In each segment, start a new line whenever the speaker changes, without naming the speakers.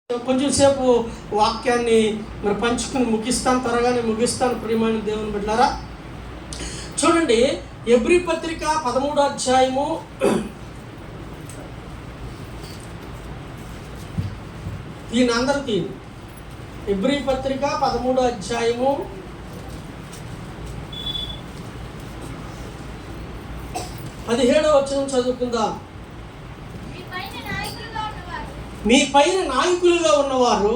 కొంచెం సేపు వాక్యాన్ని మరి పంచుకుని ముగిస్తాను, త్వరగానే ముగిస్తాను. ప్రియమైన దేవుని బిడ్డలారా, చూడండి ఎబ్రీ పత్రిక 13వ అధ్యాయము దీని అందరికీ ఎబ్రీ పత్రిక 13వ అధ్యాయము 17వ వచనం చదువుకుందాం. మీ పైన నాయకులుగా ఉన్నవారు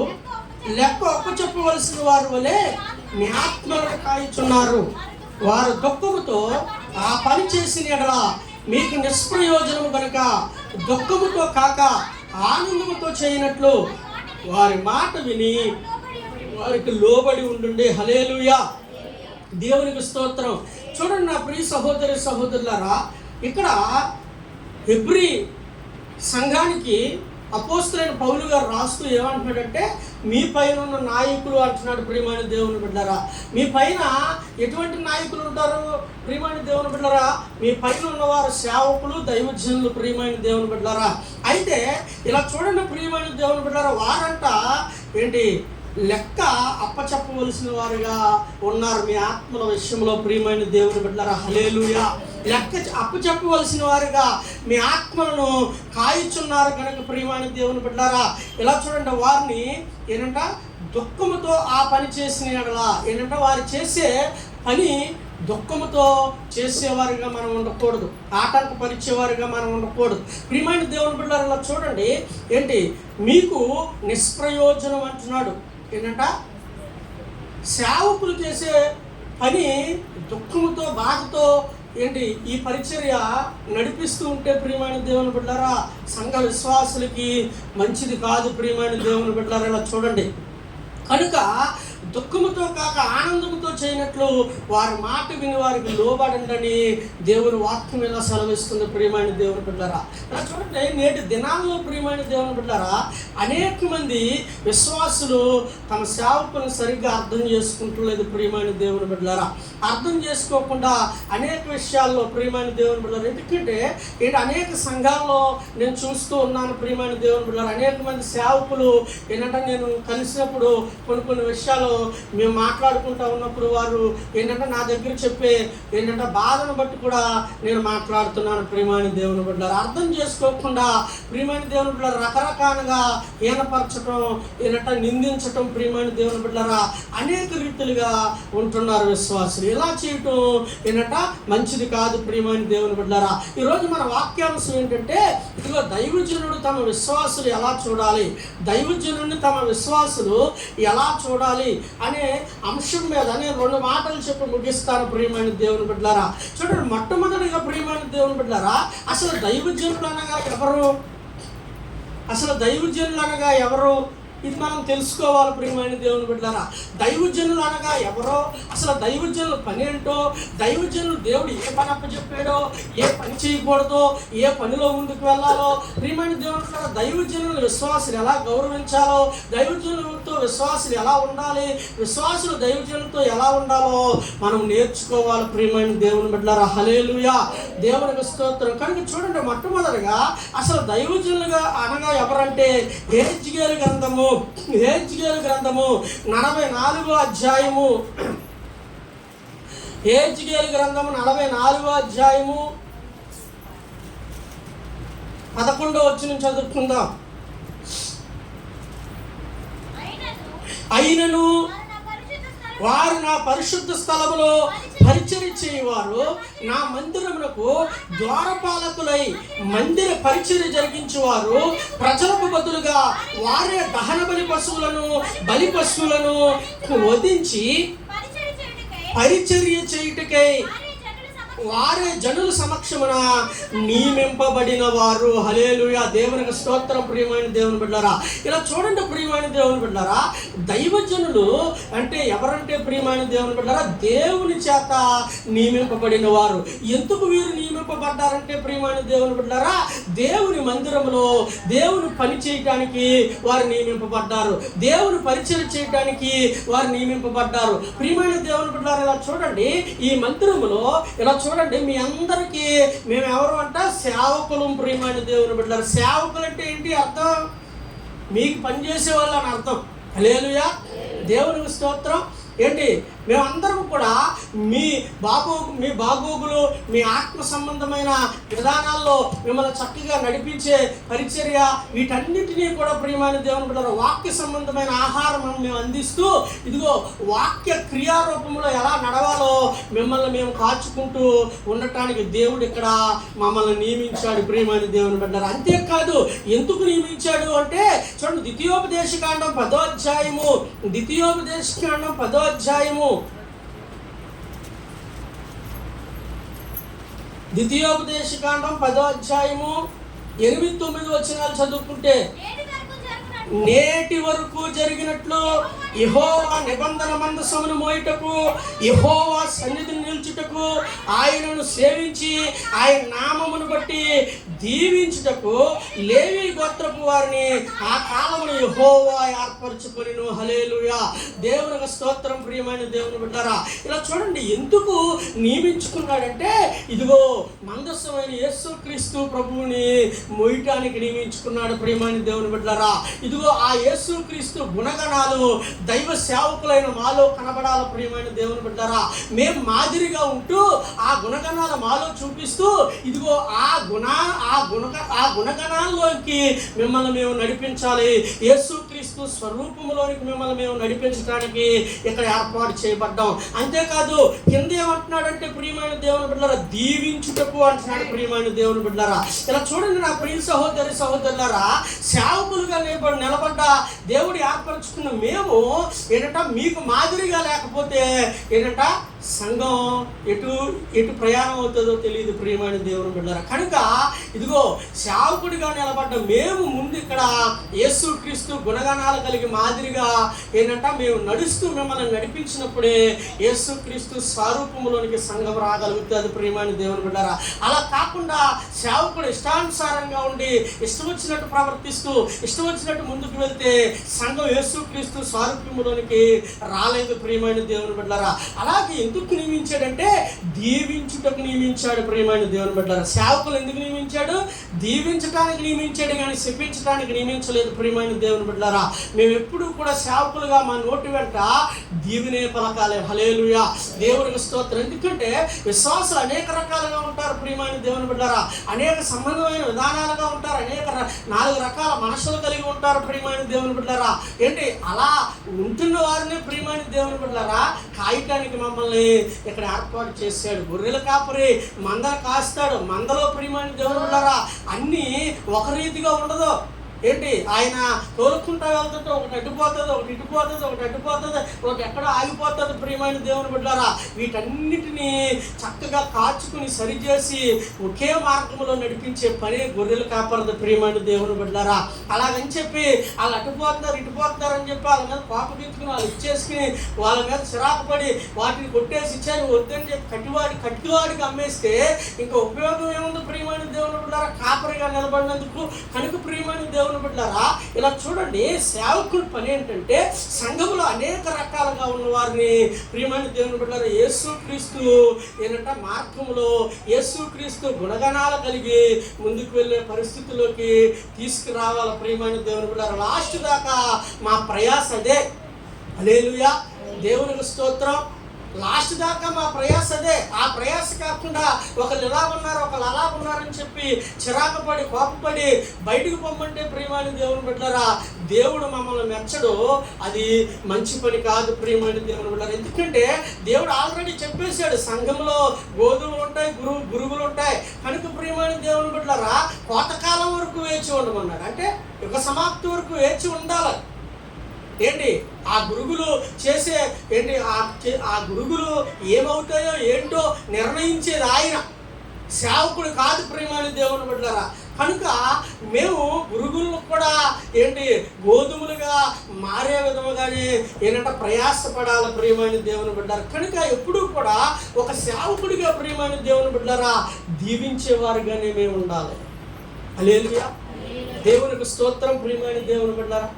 లెక్క ఒప్పచెప్పవలసిన వారు వలె మీ ఆత్మలను కాయుచున్నారు. వారు దుఃఖముతో ఆ పని చేసిన యెడల మీకు నిష్ప్రయోజనము కనుక దుఃఖముతో కాక ఆనందముతో చేయనట్లు వారి మాట విని వారికి లోబడి ఉండండి. హల్లెలూయా, దేవునికి స్తోత్రం. చూడండి నా ప్రియ సహోదరి సహోదరులారా, ఇక్కడ ఎబ్రీ సంఘానికి అపోస్తలుడైన పౌలు గారు రాస్తూ ఏమంటున్నాడంటే, మీ పైన ఉన్న నాయకులు అంటున్నాడు. ప్రియమైన దేవుని బిడ్డలారా, మీ పైన ఎటువంటి నాయకులు ఉంటారు? ప్రియమైన దేవుని బిడ్డలారా, మీ పైన ఉన్నవారు సేవకులు, దైవజనులు. ప్రియమైన దేవుని బిడ్డలారా, అయితే ఇలా చూడండి ప్రియమైన దేవుని బిడ్డలారా, వారంట ఏంటి లెక్క అప్పచెప్పవలసిన వారుగా ఉన్నారు మీ ఆత్మల విషయంలో. ప్రియమైన దేవుని బిడ్డలారా, హల్లెలూయా, లెక్క అప్పచెప్పవలసిన వారుగా మీ ఆత్మలను కాయుచున్నారు కనుక ప్రియమైన దేవుని బిడ్డలారా, ఇలా చూడండి వారిని ఏంటంట దుఃఖముతో ఆ పని చేసిన యెడల ఏంటంటే వారు చేసే పని దుఃఖముతో చేసేవారుగా మనం ఉండకూడదు, ఆటంకపరిచేవారుగా మనం ఉండకూడదు. ప్రియమైన దేవుని బిడ్డలారా, ఇలా చూడండి ఏంటి మీకు నిష్ప్రయోజనం అంటున్నాడు. ఏంటంట సేవకులు చేసే పని దుఃఖముతో బాధతో ఏంటి ఈ పరిచర్య నడిపిస్తూ ఉంటే ప్రియమైన దేవుని బిడ్డలారా, సంఘ విశ్వాసులకి మంచిది కాదు. ప్రియమైన దేవుని బిడ్డలారా, ఇలా చూడండి కనుక దుఃఖముతో కాక ఆనందముతో చేయనట్లు వారి మాట విని వారికి లోబడండి దేవుని వాక్యం మీద సెలవిస్తుంది. ప్రియమైన దేవుని బిడ్డలారా, ఇలా చూడండి నేటి దినాల్లో ప్రియమైన దేవుని బిడ్డలారా, అనేక మంది విశ్వాసులు తమ సేవకులను సరిగ్గా అర్థం చేసుకుంటలేదు. ప్రియమైన దేవుని బిడ్డలారా, అర్థం చేసుకోకుండా అనేక విషయాల్లో ప్రియమైన దేవుని బిడ్డలారా, ఎందుకంటే అనేక సంఘాల్లో నేను చూస్తూ ఉన్నాను. ప్రియమైన దేవుని బిడ్డలారా, అనేక మంది సేవకులు ఏంటంటే నేను కలిసినప్పుడు కొన్ని విషయాలు మేము మాట్లాడుకుంటూ ఉన్నప్పుడు వారు ఏంటంటే నా దగ్గర చెప్పే ఏంటంటే బాధను బట్టి కూడా నేను మాట్లాడుతున్నాను. ప్రియమైన దేవుని బిడ్డలారా, అర్థం చేసుకోకుండా ప్రియమైన దేవుని బిడ్డలారా రకరకాలుగా హీనపరచడం ఏంటంటే నిందించటం ప్రియమైన దేవుని బిడ్డలారా అనేక రీతులుగా ఉంటున్నారు విశ్వాసులు. ఇలా చేయటం ఏంటంటే మంచిది కాదు. ప్రియమైన దేవుని బిడ్డలారా, ఈరోజు మన వాక్యాంశం ఏంటంటే ఇదిగో దైవజనుడు తమ విశ్వాసులు ఎలా చూడాలి, దైవజనుడిని తమ విశ్వాసులు ఎలా చూడాలి అనే అంశం మీద నేను 2 మాటలు చెప్పి ముగిస్తాను. ప్రియమైన దేవుని బిడ్డలారా, చూడండి మొట్టమొదటిగా ప్రియమైన దేవుని బిడ్డలారా, అసలు దైవజనులు అనగా ఎవరు? అసలు దైవజనులు అనగా ఎవరు? ఇది మనం తెలుసుకోవాలి. ప్రియమైన దేవుని బిడ్డలారా, దైవజనులు అనగా ఎవరో, అసలు దైవజనుల పని ఏంటో, దైవజనులు దేవుడు ఏ పని అప్పచెప్పాడో, ఏ పని చేయకూడదో, ఏ పనిలో ముందుకు వెళ్ళాలో, ప్రియమైన దేవుని బిడ్డలారా దైవజనులు విశ్వాసులు ఎలా గౌరవించాలో, దైవజనులతో విశ్వాసులు ఎలా ఉండాలి, విశ్వాసులు దైవజనులతో ఎలా ఉండాలో మనం నేర్చుకోవాలి. ప్రియమైన దేవుని బిడ్డలారా, హల్లెలూయా, దేవునికి స్తోత్రం. కనుక చూడండి మొట్టమొదటిగా అసలు దైవజనులుగా అనగా ఎవరంటే యెహెజ్కేలు గ్రంథము 44వ అధ్యాయము, యెహెజ్కేలు గ్రంథము 44వ అధ్యాయము 11వ వచనం చదువుకుందాం. అయినను వారు నా పరిశుద్ధ స్థలములో పరిచర్య చేయవారు నా మందిరమునకు ద్వారపాలకులై మందిర పరిచర్య జరిగించేవారు ప్రజలకు బదులుగా వారే దహన బలి పశువులను వధించి పరిచర్య చేయుటకై వారే జనుల సమక్షమున నియమింపబడిన వారు. హల్లెలూయా, దేవునికి స్తోత్రం. ప్రియమైన దేవుని బిడ్డలారా, ఇలా చూడండి ప్రియమైన దేవుని బిడ్డలారా, దైవజనులు అంటే ఎవరంటే ప్రియమైన దేవుని బిడ్డలారా దేవుని చేత నియమింపబడిన వారు. ఎందుకు వీరు నియమింపబడ్డారంటే ప్రియమైన దేవుని బిడ్డలారా దేవుని మందిరంలో దేవుని పని చేయటానికి వారు నియమింపబడ్డారు, దేవుని పరిచయం చేయటానికి వారు నియమింపబడ్డారు. ప్రియమైన దేవుని బిడ్డలారా, ఇలా చూడండి ఈ మందిరములో ఇలా చూడండి మీ అందరికీ మేము ఎవరు అంట సేవకులు. ప్రియమైన దేవుని బిడ్డలారా, సేవకులు అంటే ఏంటి అర్థం? మీకు పనిచేసే వాళ్ళు అని అర్థం. హల్లెలూయా, దేవునికి స్తోత్రం. ఏంటి, మేమందరం కూడా మీ బాగోగులు, మీ ఆత్మ సంబంధమైన విధానాల్లో మిమ్మల్ని చక్కగా నడిపించే పరిచర్య, వీటన్నిటినీ కూడా ప్రియమైన దేవుని బిడ్డలారా వాక్య సంబంధమైన ఆహారం మేము అందిస్తూ, ఇదిగో వాక్య క్రియారూపంలో ఎలా నడవాలో మిమ్మల్ని మేము కాచుకుంటూ ఉండటానికి దేవుడు ఇక్కడ మమ్మల్ని నియమించాడు ప్రియమైన దేవుని బిడ్డలారా. అంతేకాదు, ఎందుకు నియమించాడు అంటే చూడండి, ద్వితీయోపదేశకాండం 10వ అధ్యాయము, ద్వితీయోపదేశకాండం 10వ అధ్యాయము, ద్వితీయోపదేశకాండం 10వ అధ్యాయము 8-9 వచనాలు చదువుకుంటే, నేటి వరకు జరిగినట్లు యెహోవా నిబంధన మందసమును మోయుటకు, యెహోవా సన్నిధిని నిల్చుటకు, ఆయనను సేవించి ఆయన నామమును బట్టి దీవించుటకు లేవి గోత్రపు వారిని ఆ కాలమును యెహోవా ఏర్పరచుకొనెను. హల్లెలూయా, దేవునికి స్తోత్రం. ప్రియమైన దేవుని బిడ్డలారా, ఇలా చూడండి, ఎందుకు నియమించుకున్నాడంటే ఇదిగో మందసమైన యేసుక్రీస్తు ప్రభువుని మోయటానికి నియమించుకున్నాడు ప్రియమైన దేవుని బిడ్డలారా. ఇదిగో ఆ యేసుక్రీస్తు గుణగణాలు దైవ సేవకులైన మాలో కనబడాల ప్రియమైన దేవుని బిడ్డలారా. మేము మాదిరిగా ఉంటూ ఆ గుణగణాలు మాలో చూపిస్తూ ఇదిగో ఆ గుణగణాల్లోకి మిమ్మల్ని మేము నడిపించాలి. యేసుక్రీస్తు స్వరూపంలోనికి మిమ్మల్ని మేము నడిపించడానికి ఇక్కడ ఏర్పాటు చేయబడ్డాం. అంతేకాదు, కింద ఏమంటున్నాడంటే ప్రియమైన దేవుని బిడ్డలారా, దీవించుటకు అంటున్నాడు ప్రియమైన దేవుని బిడ్డలారా. ఇలా చూడండి నా ప్రియ సహోదరి సహోదరులారా, సేవకులుగా నిలబడ్డ దేవుడు ఏర్పరచుకున్న మేము ఏంటంట, మీకు మాదిరిగా లేకపోతే ఏంటంట సంఘం ఎటు ప్రయాణం అవుతుందో తెలియదు ప్రియమైన దేవుని బిడ్డలారా. కనుక ఇదిగో సేవకుడిగా నిలబడ్డ మేము ముందు ఇక్కడ యేసుక్రీస్తు గుణగణాలు కలిగి మాదిరిగా ఏంటంట మేము నడుస్తూ మిమ్మల్ని నడిపించినప్పుడే యేసుక్రీస్తు స్వరూపంలోనికి సంఘం రాగలుగుతుంది ప్రియమైన దేవుని బిడ్డలారా. అలా కాకుండా సేవకుడు ఇష్టానుసారంగా ఉండి ఇష్టం వచ్చినట్టు ప్రవర్తిస్తూ ఇష్టం వచ్చినట్టు ముందుకు వెళ్తే సంఘం యేసుక్రీస్తు స్వరూపంలోనికి రాలేదు ప్రియమైన దేవుని బిడ్డలారా. అలాగే ఎందుకు నియమించాడంటే దీవించుటకు నియమించాడు ప్రియమైన దేవుని బిడ్డలారా. సేవకులు ఎందుకు నియమించాడు? దీవించడానికి నియమించాడు, కానీ శపించడానికి నియమించలేదు ప్రియమైన దేవుని బిడ్డలారా. మేము ఎప్పుడూ కూడా సేవకులుగా మా నోటి వెంట దీవెనే పలకాలి. హల్లెలూయా, దేవునికి స్తోత్రం. ఎందుకంటే విశ్వాసులు అనేక రకాలుగా ఉంటారు ప్రియమైన దేవుని బిడ్డలారా. అనేక సంబంధమైన విధానాలుగా ఉంటారు, అనేక 4 రకాల మనసులు కలిగి ఉంటారు ప్రియమైన దేవుని బిడ్డలారా. ఏంటి, అలా ఉంటున్న వారిని ప్రియమైన దేవుని బిడ్డలారా కాయటానికి మమ్మల్ని ఇక్కడ ఏర్పాటు చేశాడు. గొర్రెల కాపరి మందలు కాస్తాడు. మందలో ప్రియమైన దేవుని బిడ్డలారా అన్నీ ఒక రీతిగా ఉండదు. ఏంటి, ఆయన తోలుకుంటా వెళ్తుంటే ఒకటి అడ్డుపోతుంది, ఒకటి ఇటుపోతుంది, ఒకటి అడ్డుపోతుంది, ఒకటి ఎక్కడ ఆగిపోతుంది ప్రియమైన దేవుని బిడ్డలారా. వీటన్నిటినీ చక్కగా కాచుకుని సరిచేసి ఒకే మార్గంలో నడిపించే పనే గొర్రెలు కాపరదు ప్రియమైన దేవుని బిడ్డలారా. అలాగని చెప్పి వాళ్ళు అడ్డుపోతున్నారు ఇటుపోతున్నారు అని చెప్పి వాళ్ళ మీద కోపగించుకుని వాళ్ళు ఇచ్చేసుకుని వాళ్ళ మీద చిరాకు పడి వాటిని కొట్టేసి ఇచ్చాను వద్దని చెప్పి కట్టివాడికి అమ్మేస్తే ఇంకా ఉపయోగం ఏముంది ప్రియమైన దేవుని బిడ్డలారా కాపరిగా నిలబడినందుకు. కనుక ప్రియమైన దేవుని బిడ్డలారా, ఇలా చూడండి, సేవకుడి పని ఏంటంటే సంఘములో అనేక రకాలుగా ఉన్న వారిని ప్రియమైన దేవుని బిడ్డలారా యేసుక్రీస్తు ఏంటంటే మార్గంలో యేసుక్రీస్తు గుణగణాలు కలిగి ముందుకు వెళ్ళే పరిస్థితిలోకి తీసుకురావాలి ప్రియమైన దేవుని బిడ్డలారా. లాస్ట్ దాకా మా ప్రయాస అదే. హల్లెలూయా, దేవునికి స్తోత్రం. లాస్ట్ దాకా మా ప్రయాస అదే. ఆ ప్రయాస కాకుండా ఒకళ్ళు ఇలా ఉన్నారు ఒకళ్ళు అలా ఉన్నారని చెప్పి చిరాకు పడి కోపపడి బయటకు పొమ్మంటే ప్రియమైన దేవుని బిడ్డలారా దేవుడు మమ్మల్ని మెచ్చడు. అది మంచి పని కాదు ప్రియమైన దేవుని బిడ్డలారా. ఎందుకంటే దేవుడు ఆల్రెడీ చెప్పేశాడు, సంఘంలో గోధుమలు ఉంటాయి, గురుగులు ఉంటాయి. కనుక ప్రియమైన దేవుని బిడ్డలారా కోతకాలం వరకు వేచి ఉండమన్నాడు. అంటే యుగ సమాప్తి వరకు వేచి ఉండాలి. ఏంటి, ఆ గురుగులు చేసే ఏంటి, ఆ గురుగులు ఏమవుతాయో ఏంటో నిర్ణయించేది ఆయన, సేవకుడు కాదు ప్రియమైన దేవుని బిడ్డలారా. కనుక మేము గురుగులను కూడా ఏంటి గోధుమలుగా మారే విధముగానే ఏంటంటే ప్రయాసపడాలి ప్రియమైన దేవుని బిడ్డలారా. కనుక ఎప్పుడూ కూడా ఒక సేవకుడిగా ప్రియమైన దేవుని బిడ్డలారా దీవించేవారుగానే మేము ఉండాలి. హల్లెలూయా, దేవునికి స్తోత్రం. ప్రియమైన దేవుని బిడ్డలారా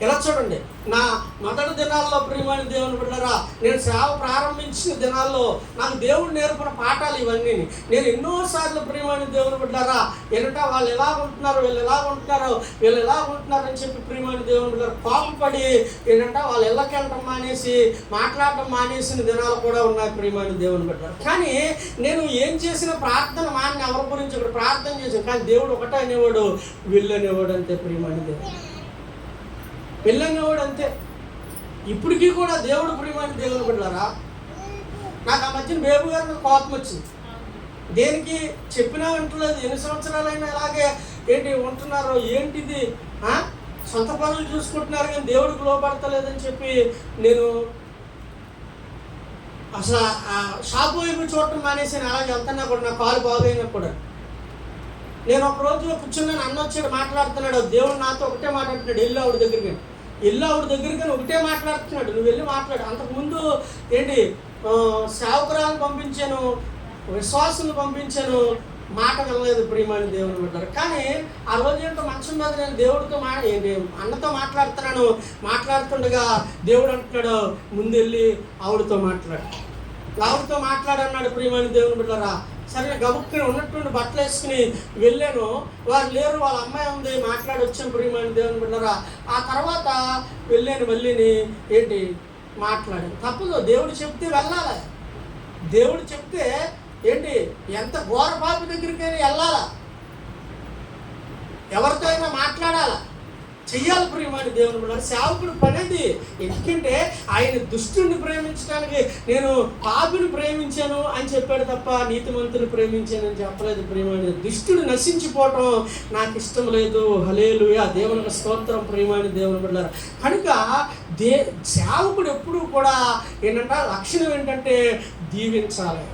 ఇలా చూడండి, నా మొదటి దినాల్లో ప్రియమైన దేవుని బిడ్డలారా, నేను సేవ ప్రారంభించిన దినాల్లో నాకు దేవుడు నేర్పిన పాఠాలు ఇవన్నీ. నేను ఎన్నోసార్లు ప్రియమైన దేవుని బిడ్డలారా ఏంటంటే వాళ్ళు ఎలా ఉంటున్నారు, వీళ్ళు ఎలా ఉంటున్నారు, వీళ్ళు ఎలా ఉంటున్నారు అని చెప్పి ప్రియమైన దేవుని బిడ్డలారా కోపపడి ఏంటంటే వాళ్ళు ఇళ్ళకి వెళ్ళడం మానేసి మాట్లాడడం మానేసిన దినాలు కూడా ఉన్నాయి ప్రియమైన దేవుని బిడ్డలారా. కానీ నేను ఏం చేసిన ప్రార్థన మాని ఎవరి గురించి ఇక్కడ ప్రార్థన చేశాను, కానీ దేవుడు ఒకటే అనేవాడు, వీళ్ళనేవాడు అంతే ప్రియమైన దేవుడు, పెళ్ళనేవాడు అంతే. ఇప్పటికీ కూడా దేవుడు ప్రియమైన దేవుని బిడ్డలారా, నాకు ఆ మధ్యన బేబు గారి మీద కోపం వచ్చింది. దేనికి చెప్పినా వింటలేదు, ఎన్ని సంవత్సరాలైనా అలాగే ఏంటి ఉంటున్నారు, ఏంటిది సొంత పనులు చూసుకుంటున్నారు కానీ దేవుడికి లోపడతలేదని చెప్పి నేను అసలు ఆ షాపు వైపు చూడటం మానేసాను. అలాగే వెళ్తున్నా కూడా నా కాలు బాగైనా కూడా నేను ఒకరోజు కూర్చున్నాను, అన్న వచ్చాడు మాట్లాడుతున్నాడు, దేవుడు నాతో ఒకటే మాట్లాడుతున్నాడు, వెళ్ళి ఆవిడ దగ్గరికి ఒకటే మాట్లాడుతున్నాడు, నువ్వు వెళ్ళి మాట్లాడు. అంతకుముందు ఏంటి సేవకురాలను పంపించాను, విశ్వాసులను పంపించాను, మాట వెళ్ళలేదు ప్రియమైన దేవుని బిడ్డలారా. కానీ ఆ రోజు ఏంటో మంచం మీద నేను దేవుడితో అన్నతో మాట్లాడుతుండగా దేవుడు అంటున్నాడు, ముందెళ్ళి ఆవిడతో మాట్లాడన్నాడు ప్రియమైన దేవుని బిడ్డలారా. సరే గబుక్కుని ఉన్నటువంటి బట్టలు వేసుకుని వెళ్ళాను, వారు లేరు, వాళ్ళ అమ్మాయి ఉంది, మాట్లాడి వచ్చాను ప్రియమైన దేవుని బిడ్డలారా. ఆ తర్వాత వెళ్ళాను, మళ్ళీని ఏంటి మాట్లాడాను. తప్పదు, దేవుడు చెప్తే వెళ్ళాలి, దేవుడు చెప్తే ఏంటి ఎంత ఘోర పాపి దగ్గరికైనా వెళ్ళాలా, ఎవరితో అయినా మాట్లాడాలా, చెయ్యాలి ప్రియమైన దేవుని బిడ్డలారా. సేవకుడు పనేది. ఎందుకంటే ఆయన దుష్టుని ప్రేమించడానికి నేను పాపిని ప్రేమించాను అని చెప్పాడు తప్ప నీతిమంతుని ప్రేమించానని చెప్పలేదు ప్రియమైన. దుష్టుడు నశించిపోవటం నాకు ఇష్టం లేదు. హల్లెలూయా, దేవునికి స్తోత్రం ప్రియమైన దేవుని బిడ్డలారా. కనుక సేవకుడు ఎప్పుడు కూడా ఏంటంటే లక్షణం ఏంటంటే దీవించాలి.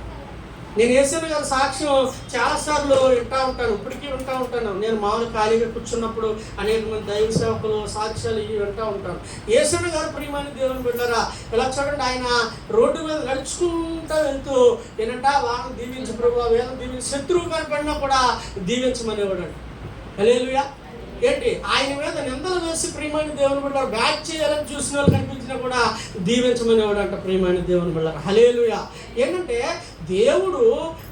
నేను యేసయ్య గారి సాక్ష్యం చాలాసార్లు వింటూ ఉంటాను, ఇప్పటికీ వింటూ ఉంటాను. నేను మామూలు ఖాళీగా కూర్చున్నప్పుడు అనేక మంది దైవ సేవకులు సాక్ష్యాలు ఇవి వింటూ ఉంటాను. యేసయ్య గారు ప్రియమైన దేవుని బిడ్డలారా, ఇలా చూడండి, ఆయన రోడ్డు మీద నడుచుకుంటూ వెళ్తూ ఏంటంటే వాళ్ళని దీవించి ప్రభువా, వీళ్ళని దీవించి, శత్రువు కనపడినా కూడా దీవించమనేవాడు. హల్లెలూయా. ఏంటి ఆయన మీద నిందలు వేసి ప్రియమైన దేవుని బిడ్డలారా బ్యాక్ చేయాలని చూసిన వాళ్ళు కనిపించినా కూడా దీవించమనేవాడు అంట ప్రియమైన దేవుని బిడ్డలారా. హల్లెలూయా. ఏంటంటే దేవుడు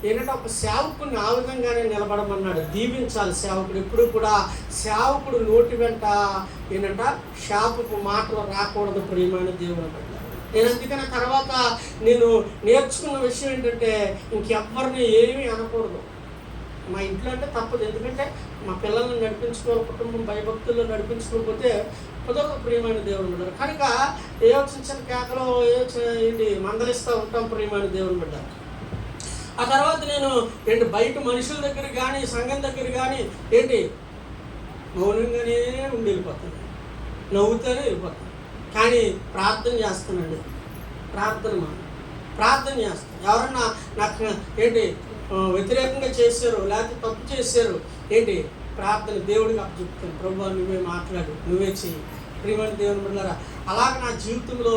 ఏంటంటే ఒక సేవకుని ఆ విధంగానే నిలబడమన్నాడు, దీవించాలి సేవకుడు. ఎప్పుడు కూడా సేవకుడు నోటి వెంట ఏంటంటే శాపపు మాటలు రాకూడదు ప్రియమైన దేవుని బిడ్డలారా. నేను అందుకని తర్వాత నేను నేర్చుకున్న విషయం ఏంటంటే ఇంకెవ్వరిని ఏమీ అనకూడదు. మా ఇంట్లో అంటే తప్పదు, ఎందుకంటే మా పిల్లల్ని నడిపించుకోవాలి, కుటుంబం భయభక్తుల్లో నడిపించుకోకపోతే కుదరదు ప్రియమైన దేవుని బిడ్డలారా. కనుక ఏ చిన్న కేకలో ఏంటి మందలిస్తూ ఉంటాం ప్రియమైన దేవుని బిడ్డలారా. ఆ తర్వాత నేను బయట మనుషుల దగ్గర కానీ సంఘం దగ్గర కానీ మౌనంగానే ఉండి వెళ్ళిపోతాను, నవ్వుతూనే వెళ్ళిపోతాను. కానీ ప్రార్థన చేస్తానండి, ప్రార్థన చేస్తాను. ఎవరన్నా నాకు వ్యతిరేకంగా చేశారు, లేకపోతే తప్పు చేశారు, ప్రార్థన దేవుడికి అప్పచెప్తాను. ప్రభువా నువ్వే మాట్లాడు, నువ్వే చెయ్యి ప్రియమైన దేవుని బిడ్డలారా. అలాగే నా జీవితంలో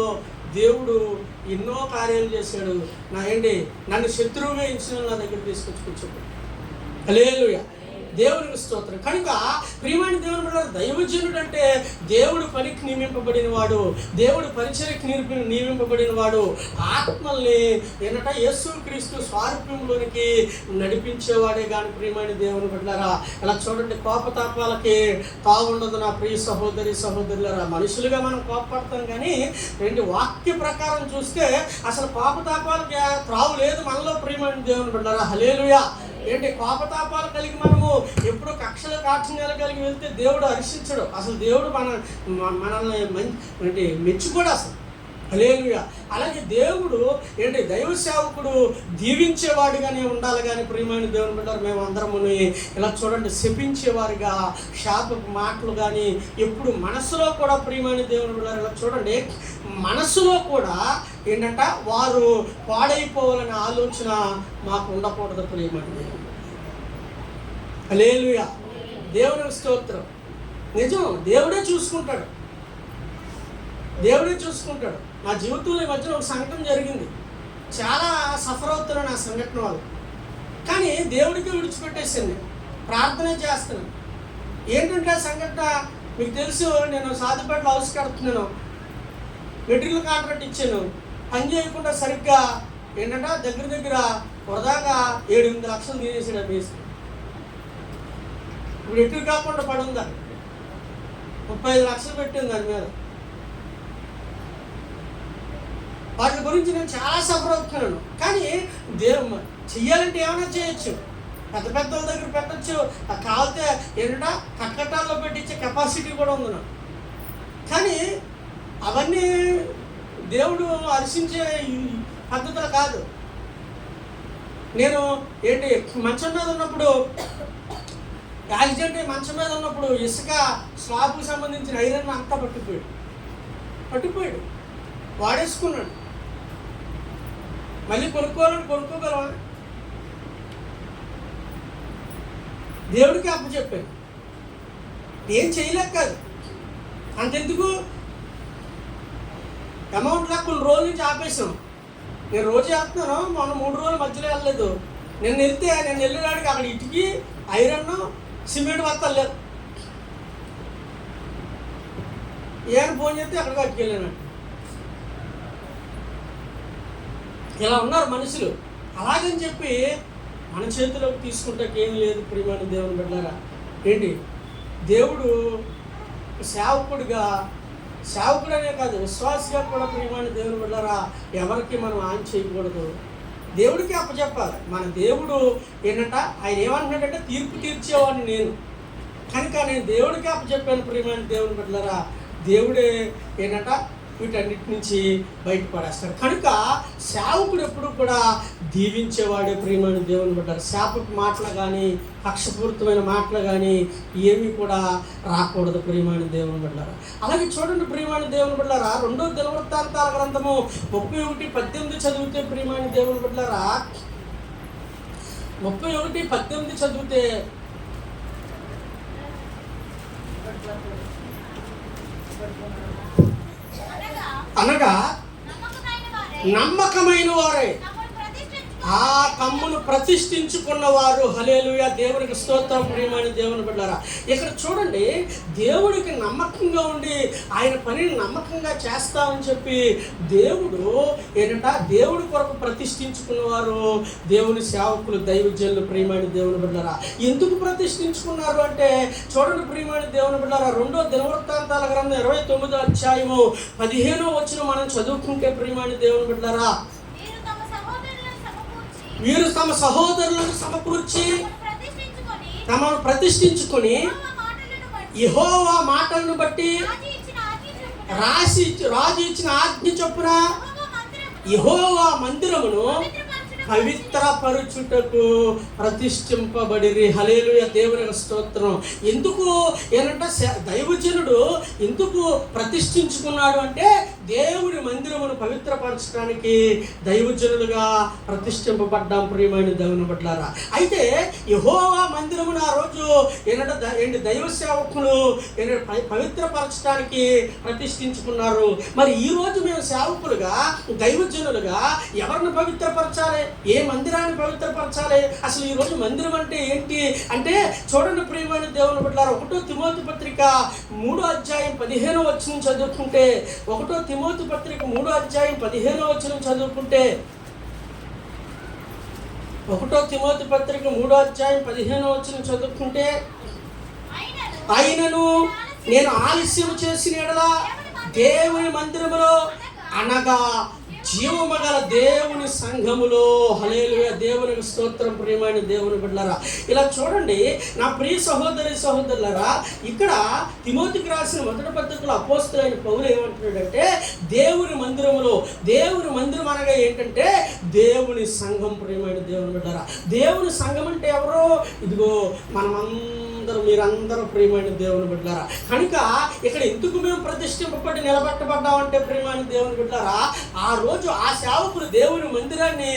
దేవుడు ఎన్నో కార్యాలు చేశాడు. నన్ను శత్రువుగా ఇచ్చిన నా దగ్గర తీసుకొచ్చి కూర్చోబెట్టాడు. హల్లెలూయా, దేవునికి స్తోత్రం. కనుక ప్రియమైన దేవుని బిడ్డలారా, దైవజనుడు అంటే దేవుడు పనికి నియమింపబడిన వాడు, దేవుడు పరిచర్యకి నియమింపబడిన వాడు, ఆత్మల్ని యేసుక్రీస్తు స్వారూప్యంలోనికి నడిపించేవాడే కానీ ప్రియమైన దేవుని బిడ్డలారా. ఇలా చూడండి, కోపతాపాలకి తాగుండదు నా ప్రియ సహోదరులారా. మనుషులుగా మనం కోపపడతాం కానీ వాక్య ప్రకారం చూస్తే అసలు కోపతాపాలకి త్రావు లేదు మనలో ప్రియమైన దేవుని బిడ్డలారా. హల్లెలూయా. కోపతాపాలు కలిగి మనము ఎప్పుడు కక్షల కాఠిన్యాలు కలిగి వెళ్తే దేవుడు హర్షించడు. అసలు దేవుడు మనల్ని మెచ్చుకోడు అసలు. హల్లెలూయా. అలాగే దేవుడు దైవ సేవకుడు దీవించేవాడిగానే ఉండాలి కానీ ప్రియమైన దేవుని బిడ్డలారా మేము అందరముని ఇలా చూడండి శపించేవారిగా శాపపు మాటలు కానీ ఎప్పుడు మనసులో కూడా ప్రియమైన దేవుని బిడ్డలారా ఇలా చూడండి మనసులో కూడా వారు పాడైపోవాలనే ఆలోచన మాకు ఉండకూడదు ప్రియమైన దేవుడు. హల్లెలూయా, దేవునికి స్తోత్రం. నిజం, దేవుడే చూసుకుంటాడు. నా జీవితంలో ఈ మధ్యన ఒక సంఘటన జరిగింది, చాలా సఫర్ అవుతున్నాను ఆ సంఘటన వల్ల. కానీ దేవుడికి విడిచిపెట్టేసింది, ప్రార్థనే చేస్తున్నాను. ఏంటంటే ఆ సంఘటన మీకు తెలుసు, నేను సాధుపేటలో హౌస్ కడుతున్నాను, మెటీరియల్ కాంట్రాక్ట్ ఇచ్చాను. పని చేయకుండా సరిగ్గా ఏంటంటే దగ్గర దగ్గర వృధాగా 7-8 లక్షలు తీసేసాడు ఆ మేస్త్రి. ఇప్పుడు ఎటు కాకుండా పడుందా 35 లక్షలు పెట్టింది దాని మీద. వాటి గురించి నేను చాలా సఫర్ అవుతున్నాను. కానీ చెయ్యాలంటే ఏమైనా చేయొచ్చు, పెద్ద పెద్ద వాళ్ళ దగ్గర పెట్టచ్చు, కావాలితే ఏంటంటే కట్టకట్టాల్లో పెట్టించే కెపాసిటీ కూడా ఉంది నాకు. కానీ అవన్నీ దేవుడు హర్షించే పద్ధతులు కాదు. నేను మంచం మీద ఉన్నప్పుడు, యాక్సిడెంట్ మంచం మీద ఉన్నప్పుడు ఇసుక స్లాబ్కి సంబంధించిన ఐరన్ అంతా పట్టిపోయాడు, వాడేసుకున్నాడు. మళ్ళీ కొనుక్కోగలవా? దేవుడికి అప్పచెప్పాను, ఏం చేయలేక కాదు. అంతెందుకు, అమౌంట్లా కొన్ని రోజుల నుంచి ఆపేసాం. నేను రోజు వెళ్తున్నాను, మొన్న 3 రోజుల మధ్యలో వెళ్ళలేదు. నేను వెళ్ళేవాడికి అక్కడ ఇటుకి ఐరన్ సిమెంట్ బత్తాలు లేదు. ఏమైనా ఫోన్ చేస్తే అక్కడికి పట్టుకెళ్ళాను. ఇలా ఉన్నారు మనుషులు. అలాగని చెప్పి మన చేతిలోకి తీసుకుంటే ఏం లేదు. ప్రియమైన దేవుని బిడ్డలారా, దేవుడు సేవకుడనే కాదు, విశ్వాసగా కూడా ప్రియమైన దేవుని బిడ్డలారా ఎవరికి మనం ఆన్ చేయకూడదు, దేవుడికి అప్పచెప్పాలి. మన దేవుడు ఆయన ఏమంటున్నాడంటే తీర్పు తీర్చేవాడిని నేను, కనుక నేను దేవుడికి అప్పచెప్పాను. ప్రియమైన దేవుని బిడ్డలారా, దేవుడే వీటన్నిటి నుంచి బయటపడేస్తాడు. కనుక సేవకుడు ఎప్పుడు కూడా దీవించేవాడే. ప్రియమైన దేవుని బిడ్డలారా, శాపపు మాటలు కానీ కక్షపూరితమైన మాటలు కానీ ఏమీ కూడా రాకూడదు. ప్రియమైన దేవుని బిడ్డలారా, అలాగే చూడండి ప్రియమైన దేవుని బిడ్డలారా, 2వ దినవృత్తాంతాల గ్రంథము 31:18 చదివితే, ప్రియమైన దేవుని బిడ్డలారా 31:18 చదివితే, అనగా నమ్మకమైన వారే ఆ తమ్మును ప్రతిష్ఠించుకున్నవారు. హల్లెలూయా, దేవునికి స్తోత్రం. ప్రియమైన దేవుని బిడ్డలారా, ఇక్కడ చూడండి, దేవుడికి నమ్మకంగా ఉండి ఆయన పనిని నమ్మకంగా చేస్తామని చెప్పి దేవుడు కొరకు ప్రతిష్ఠించుకున్నవారు దేవుని సేవకులు, దైవజనులు. ప్రియమైన దేవుని బిడ్డలారా, ఎందుకు ప్రతిష్ఠించుకున్నారు అంటే చూడండి ప్రియమైన దేవుని బిడ్డలారా, 2వ దినవృత్తాంతాల గ్రంథం 29వ అధ్యాయము 15వ వచనం మనం చదువుకుంటే, ప్రియమైన దేవుని బిడ్డలారా, వీరు తమ సహోదరులను సమకూర్చి తమను ప్రతిష్ఠించుకొని యెహోవా మాటలను బట్టి రాజు ఇచ్చిన ఆజ్ఞ చొప్పున యెహోవా మందిరమును పవిత్రపరచుటకు ప్రతిష్ఠింపబడిరి. హల్లెలూయా, దేవునికి స్తోత్రం. ఎందుకు దైవజనుడు ఎందుకు ప్రతిష్ఠించుకున్నాడు అంటే దేవుడి మందిరమును పవిత్రపరచడానికి దైవజనులుగా ప్రతిష్ఠింపబడ్డాం. ప్రియమైన దేవుని బిడ్డలారా, అయితే యెహోవా మందిరమును ఆ రోజు దైవ సేవకులు పవిత్రపరచడానికి ప్రతిష్ఠించుకున్నారు. మరి ఈ రోజు మేము సేవకులుగా, దైవజనులుగా ఎవరిని పవిత్రపరచాలి? ఏ మందిరాన్ని పవిత్రపరచాలి? అసలు ఈరోజు మందిరం అంటే ఏంటి అంటే చూడండి ప్రియమైన దేవుని బిడ్డలారా, 1వ తిమోతి పత్రిక 3వ అధ్యాయం 15వ వచనం చదువుకుంటే, 1వ తిమోతి పత్రిక 3వ అధ్యాయం 15వ వచనం చదువుకుంటే, 1వ తిమోతి పత్రిక 3వ అధ్యాయం 15వ వచనం చదువుకుంటే, ఆయనను నేను ఆలస్యం చేసిన యెడల దేవుని మందిరములో అనగా జీవము గల దేవుని సంఘములో. హల్లెలూయా, దేవునికి స్తోత్రం. ప్రియమైన దేవుని బిడ్డలారా, ఇలా చూడండి నా ప్రియ సహోదరులారా, ఇక్కడ తిమోతికి రాసిన 1వ పత్రికలో అపోస్తలుడైన పౌలు ఏమంటున్నాడంటే దేవుని మందిరములో. దేవుని మందిరం అనగా ఏంటంటే దేవుని సంఘం. ప్రియమైన దేవుని బిడ్డలారా, దేవుని సంఘం అంటే ఎవరో? ఇదిగో మీరందరూ ప్రియమైన దేవుని బిడ్డలారా. కనుక ఇక్కడ ఎందుకు మేము ప్రతిష్ఠింపబడి నిలబెట్టబడ్డామంటే ప్రియమైన దేవుని బిడ్డలారా, ఆ రోజు ఆ సేవకులు దేవుని మందిరాన్ని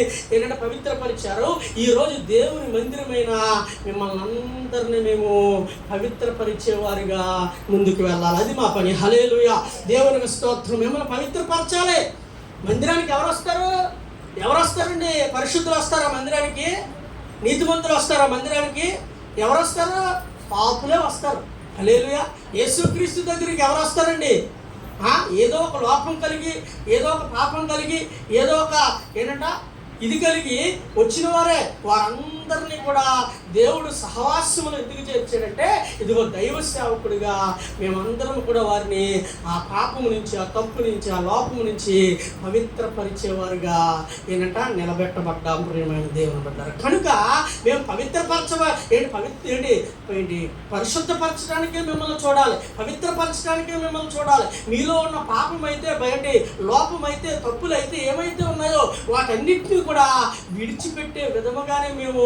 పవిత్రపరిచారు. ఈరోజు దేవుని మందిరమైన మిమ్మల్ని అందరినీ మేము పవిత్రపరిచే వారిగా ముందుకు వెళ్ళాలి. అది మా పని. హల్లెలూయా, దేవునికి స్తోత్రం. మిమ్మల్ని పవిత్రపరచాలి. మందిరానికి ఎవరు వస్తారండి? పరిశుద్ధులు వస్తారా మందిరానికి? నీతిమంతులు వస్తారా మందిరానికి? ఎవరు వస్తారు? పాపులే వస్తారు. హల్లెలూయా. యేసుక్రీస్తు దగ్గరికి ఎవరు వస్తారండి? ఏదో ఒక లోపం కలిగి, ఏదో ఒక పాపం కలిగి, ఏదో ఒక ఇది కలిగి వచ్చిన వారే. వారందరినీ కూడా దేవుడు సహవాసములు ఎందుకు చేర్చాడంటే, ఇదిగో దైవ సేవకుడిగా మేమందరం కూడా వారిని ఆ పాపము నుంచి, ఆ తప్పు నుంచి, ఆ లోపము నుంచి పవిత్రపరిచేవారుగా నిలబెట్టబడ్డాం ప్రియమైన దేవుని బిడ్డలారా. కనుక మేము పరిశుద్ధపరచడానికే మిమ్మల్ని చూడాలి, పవిత్రపరచడానికే మిమ్మల్ని చూడాలి. మీలో ఉన్న పాపం అయితే, లోపం అయితే, తప్పులు అయితే ఏమైతే ఉన్నాయో వాటన్నిటినీ కూడా విడిచిపెట్టే విధముగానే మేము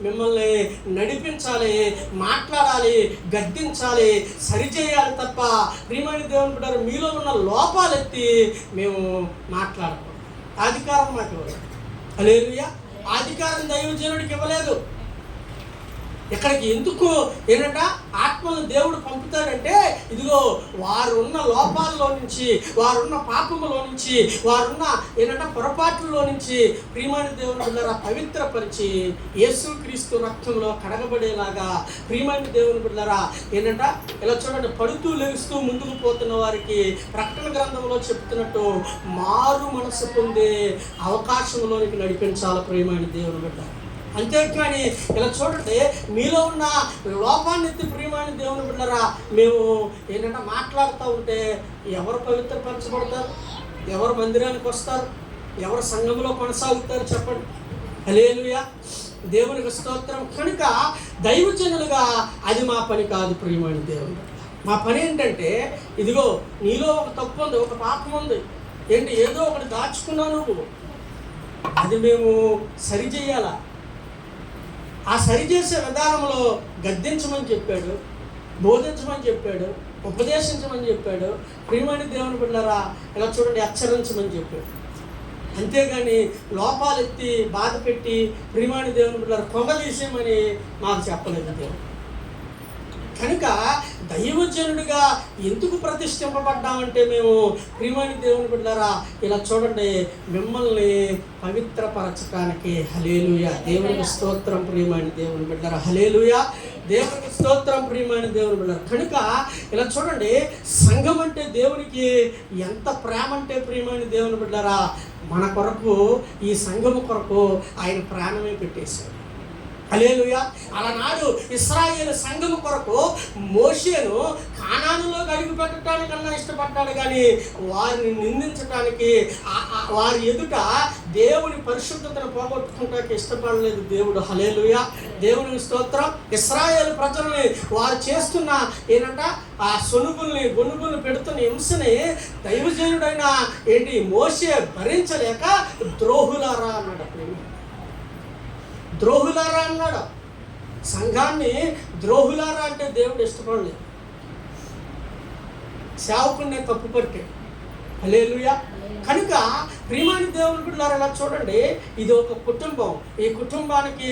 మిమ్మల్ని నడిపించాలి, మాట్లాడాలి, గద్దించాలి, సరిచేయాలి తప్ప ప్రియమైన దేవుని బిడ్డలారా మీలో ఉన్న లోపాలెత్తి మేము మాట్లాడకూడదు. అధికారం మాకు ఇవ్వలేదు. హల్లెలూయా. అధికారం దైవజనుడికి ఇవ్వలేదు. ఇక్కడికి ఎందుకు ఆత్మలను దేవుడు పంపుతాడంటే, ఇదిగో వారున్న లోపాల్లో నుంచి, వారున్న పాపములో నుంచి, వారున్న పొరపాట్లలో నుంచి ప్రియమైన దేవుని బిడ్డలారా పవిత్రపరిచి యేసుక్రీస్తు రక్తంలో కడగబడేలాగా ప్రియమైన దేవుని బిడ్డలారా ఇలా చూడండి, పడుతూ లెగుస్తూ ముందుకు పోతున్న వారికి ప్రకటన గ్రంథంలో చెప్తున్నట్టు మారు మనసు పొందే అవకాశంలోనికి నడిపించాలి ప్రియమైన దేవుని బిడ్డ. అంతేకాని ఇలా చూడండి, మీలో ఉన్న లోపాన్ని ఎత్తి ప్రియమైన దేవుని బిడ్డలారా మేము మాట్లాడుతూ ఉంటే ఎవరు పవిత్రపరచబడతారు? ఎవరు మందిరానికి వస్తారు? ఎవరు సంఘంలో కొనసాగుతారు? చెప్పండి. హల్లెలూయా. దేవునికి స్తోత్రం. కనుక దైవజనులుగా అది మా పని కాదు ప్రియమైన దేవుని. మా పని ఏంటంటే, ఇదిగో నీలో ఒక తప్పు ఉంది, ఒక పాపం ఉంది, ఏదో ఒకటి దాచుకున్నావు నువ్వు, అది మేము సరిచేయాలా. ఆ సరిచేసే విధానంలో గద్దించమని చెప్పాడు, బోధించమని చెప్పాడు, ఉపదేశించమని చెప్పాడు. ప్రియమైన దేవుని బిడ్డలారా ఇలా చూడండి, హెచ్చరించమని చెప్పాడు. అంతేగాని లోపాలెత్తి బాధ పెట్టి ప్రియమైన దేవుని బిడ్డలారా కొంగదీసేయమని మాకు చెప్పలేదు దేవుడు. కనుక దైవజనుడిగా ఎందుకు ప్రతిష్ఠింపబడ్డామంటే మేము ప్రియమైన దేవుని బిడ్డలారా ఇలా చూడండి, మిమ్మల్ని పవిత్రపరచడానికి. హల్లెలూయా. దేవునికి స్తోత్రం ప్రియమైన దేవుని బిడ్డలారా. హల్లెలూయా. దేవునికి స్తోత్రం ప్రియమైన దేవుని బిడ్డలారా. కనుక ఇలా చూడండి, సంఘం అంటే దేవునికి ఎంత ప్రేమ అంటే ప్రియమైన దేవుని బిడ్డలారా, మన కొరకు, ఈ సంఘము కొరకు ఆయన ప్రాణమే పెట్టేశాడు. హల్లెలూయా. అలనాడు ఇశ్రాయేలు సంఘము కొరకు మోషేను కానానులో అడుగు పెట్టడానికన్నా ఇష్టపడ్డాడు, కానీ వారిని నిందించడానికి, వారి ఎదుట దేవుని పరిశుద్ధతను పోగొట్టుకుంటానికి ఇష్టపడలేదు దేవుడు. హల్లెలూయా. దేవుని స్తోత్రం. ఇశ్రాయేలు ప్రజల్ని వారు చేస్తున్న ఆ సొనుగుల్ని, గొనుగుల్ని పెడుతున్న హింసని దైవజనుడైన మోషే భరించలేక ద్రోహులారా అన్నాడు. ద్రోహులారా అన్నాడు. సంఘాన్ని ద్రోహులారా అంటే దేవుడు ఇష్టపడలేదు. సేవకుడిని తప్పు పట్టాడు. హల్లెలూయా. కనుక ప్రియమైన దేవుని బిడ్డలారా ఇలా చూడండి, ఇది ఒక కుటుంబం. ఈ కుటుంబానికి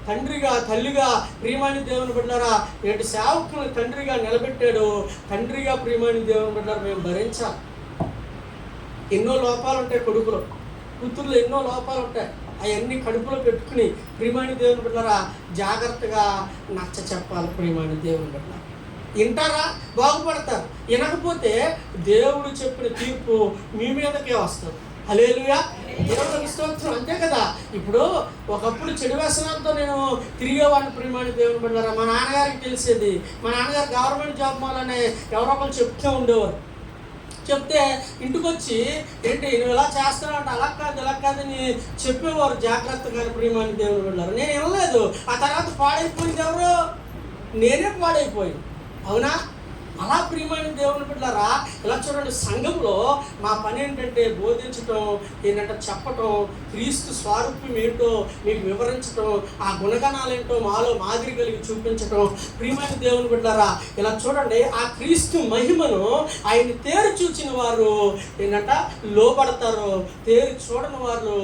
తండ్రిగా, తల్లిగా ప్రియమైన దేవుని బిడ్డలారా సేవకుని తండ్రిగా నిలబెట్టాడు. తండ్రిగా ప్రియమైన దేవుని బిడ్డలారా మేము భరించాలి. ఎన్నో లోపాలు ఉంటాయి కొడుకులు, కూతుర్లు ఎన్నో లోపాలు ఉంటాయి. అవన్నీ కడుపులో పెట్టుకుని ప్రియమైన దేవుని బిడ్డలారా జాగ్రత్తగా నచ్చ చెప్పాలి. ప్రియమైన దేవుని బిడ్డలారా వింటారా? బాగుపడతారు. వినకపోతే దేవుడు చెప్పిన తీర్పు మీ మీదకే వస్తుంది. హల్లెలూయా. దేవుడికి స్తోత్రం. అంతే కదా. ఇప్పుడు ఒకప్పుడు చెడు వ్యసనాలతో నేను తిరిగేవాడిని ప్రియమైన దేవుని బిడ్డలారా. మా నాన్నగారికి తెలిసేది. మా నాన్నగారు గవర్నమెంట్ జాబ్ వల్లనే ఎవరో ఒకరు చెప్తూ ఉండేవారు. చెప్తే ఇంటికి వచ్చి నువ్వు ఇలా చేస్తున్నావు అంటే అలా కాదు, ఇలా కాదని చెప్పేవారు జాగ్రత్తగా ప్రియమైన దేవుని బిడ్డలారా. నేను వినలేదు. ఆ తర్వాత పాడైపోయింది ఎవరు? నేనే పాడైపోయింది. అవునా? అలా ప్రియమైన దేవుని బిడ్డలారా ఇలా చూడండి, సంఘంలో మా పని ఏంటంటే బోధించటం, చెప్పటం, క్రీస్తు స్వారూప్యం ఏంటో మీకు వివరించటం, ఆ గుణగణాలు ఏంటో మాలో మాదిరి కలిగి చూపించటం. ప్రియమైన దేవుని బిడ్డలారా ఇలా చూడండి, ఆ క్రీస్తు మహిమను ఆయన తేరు చూచిన వారు లోబడతారు, తేరు చూడని వారు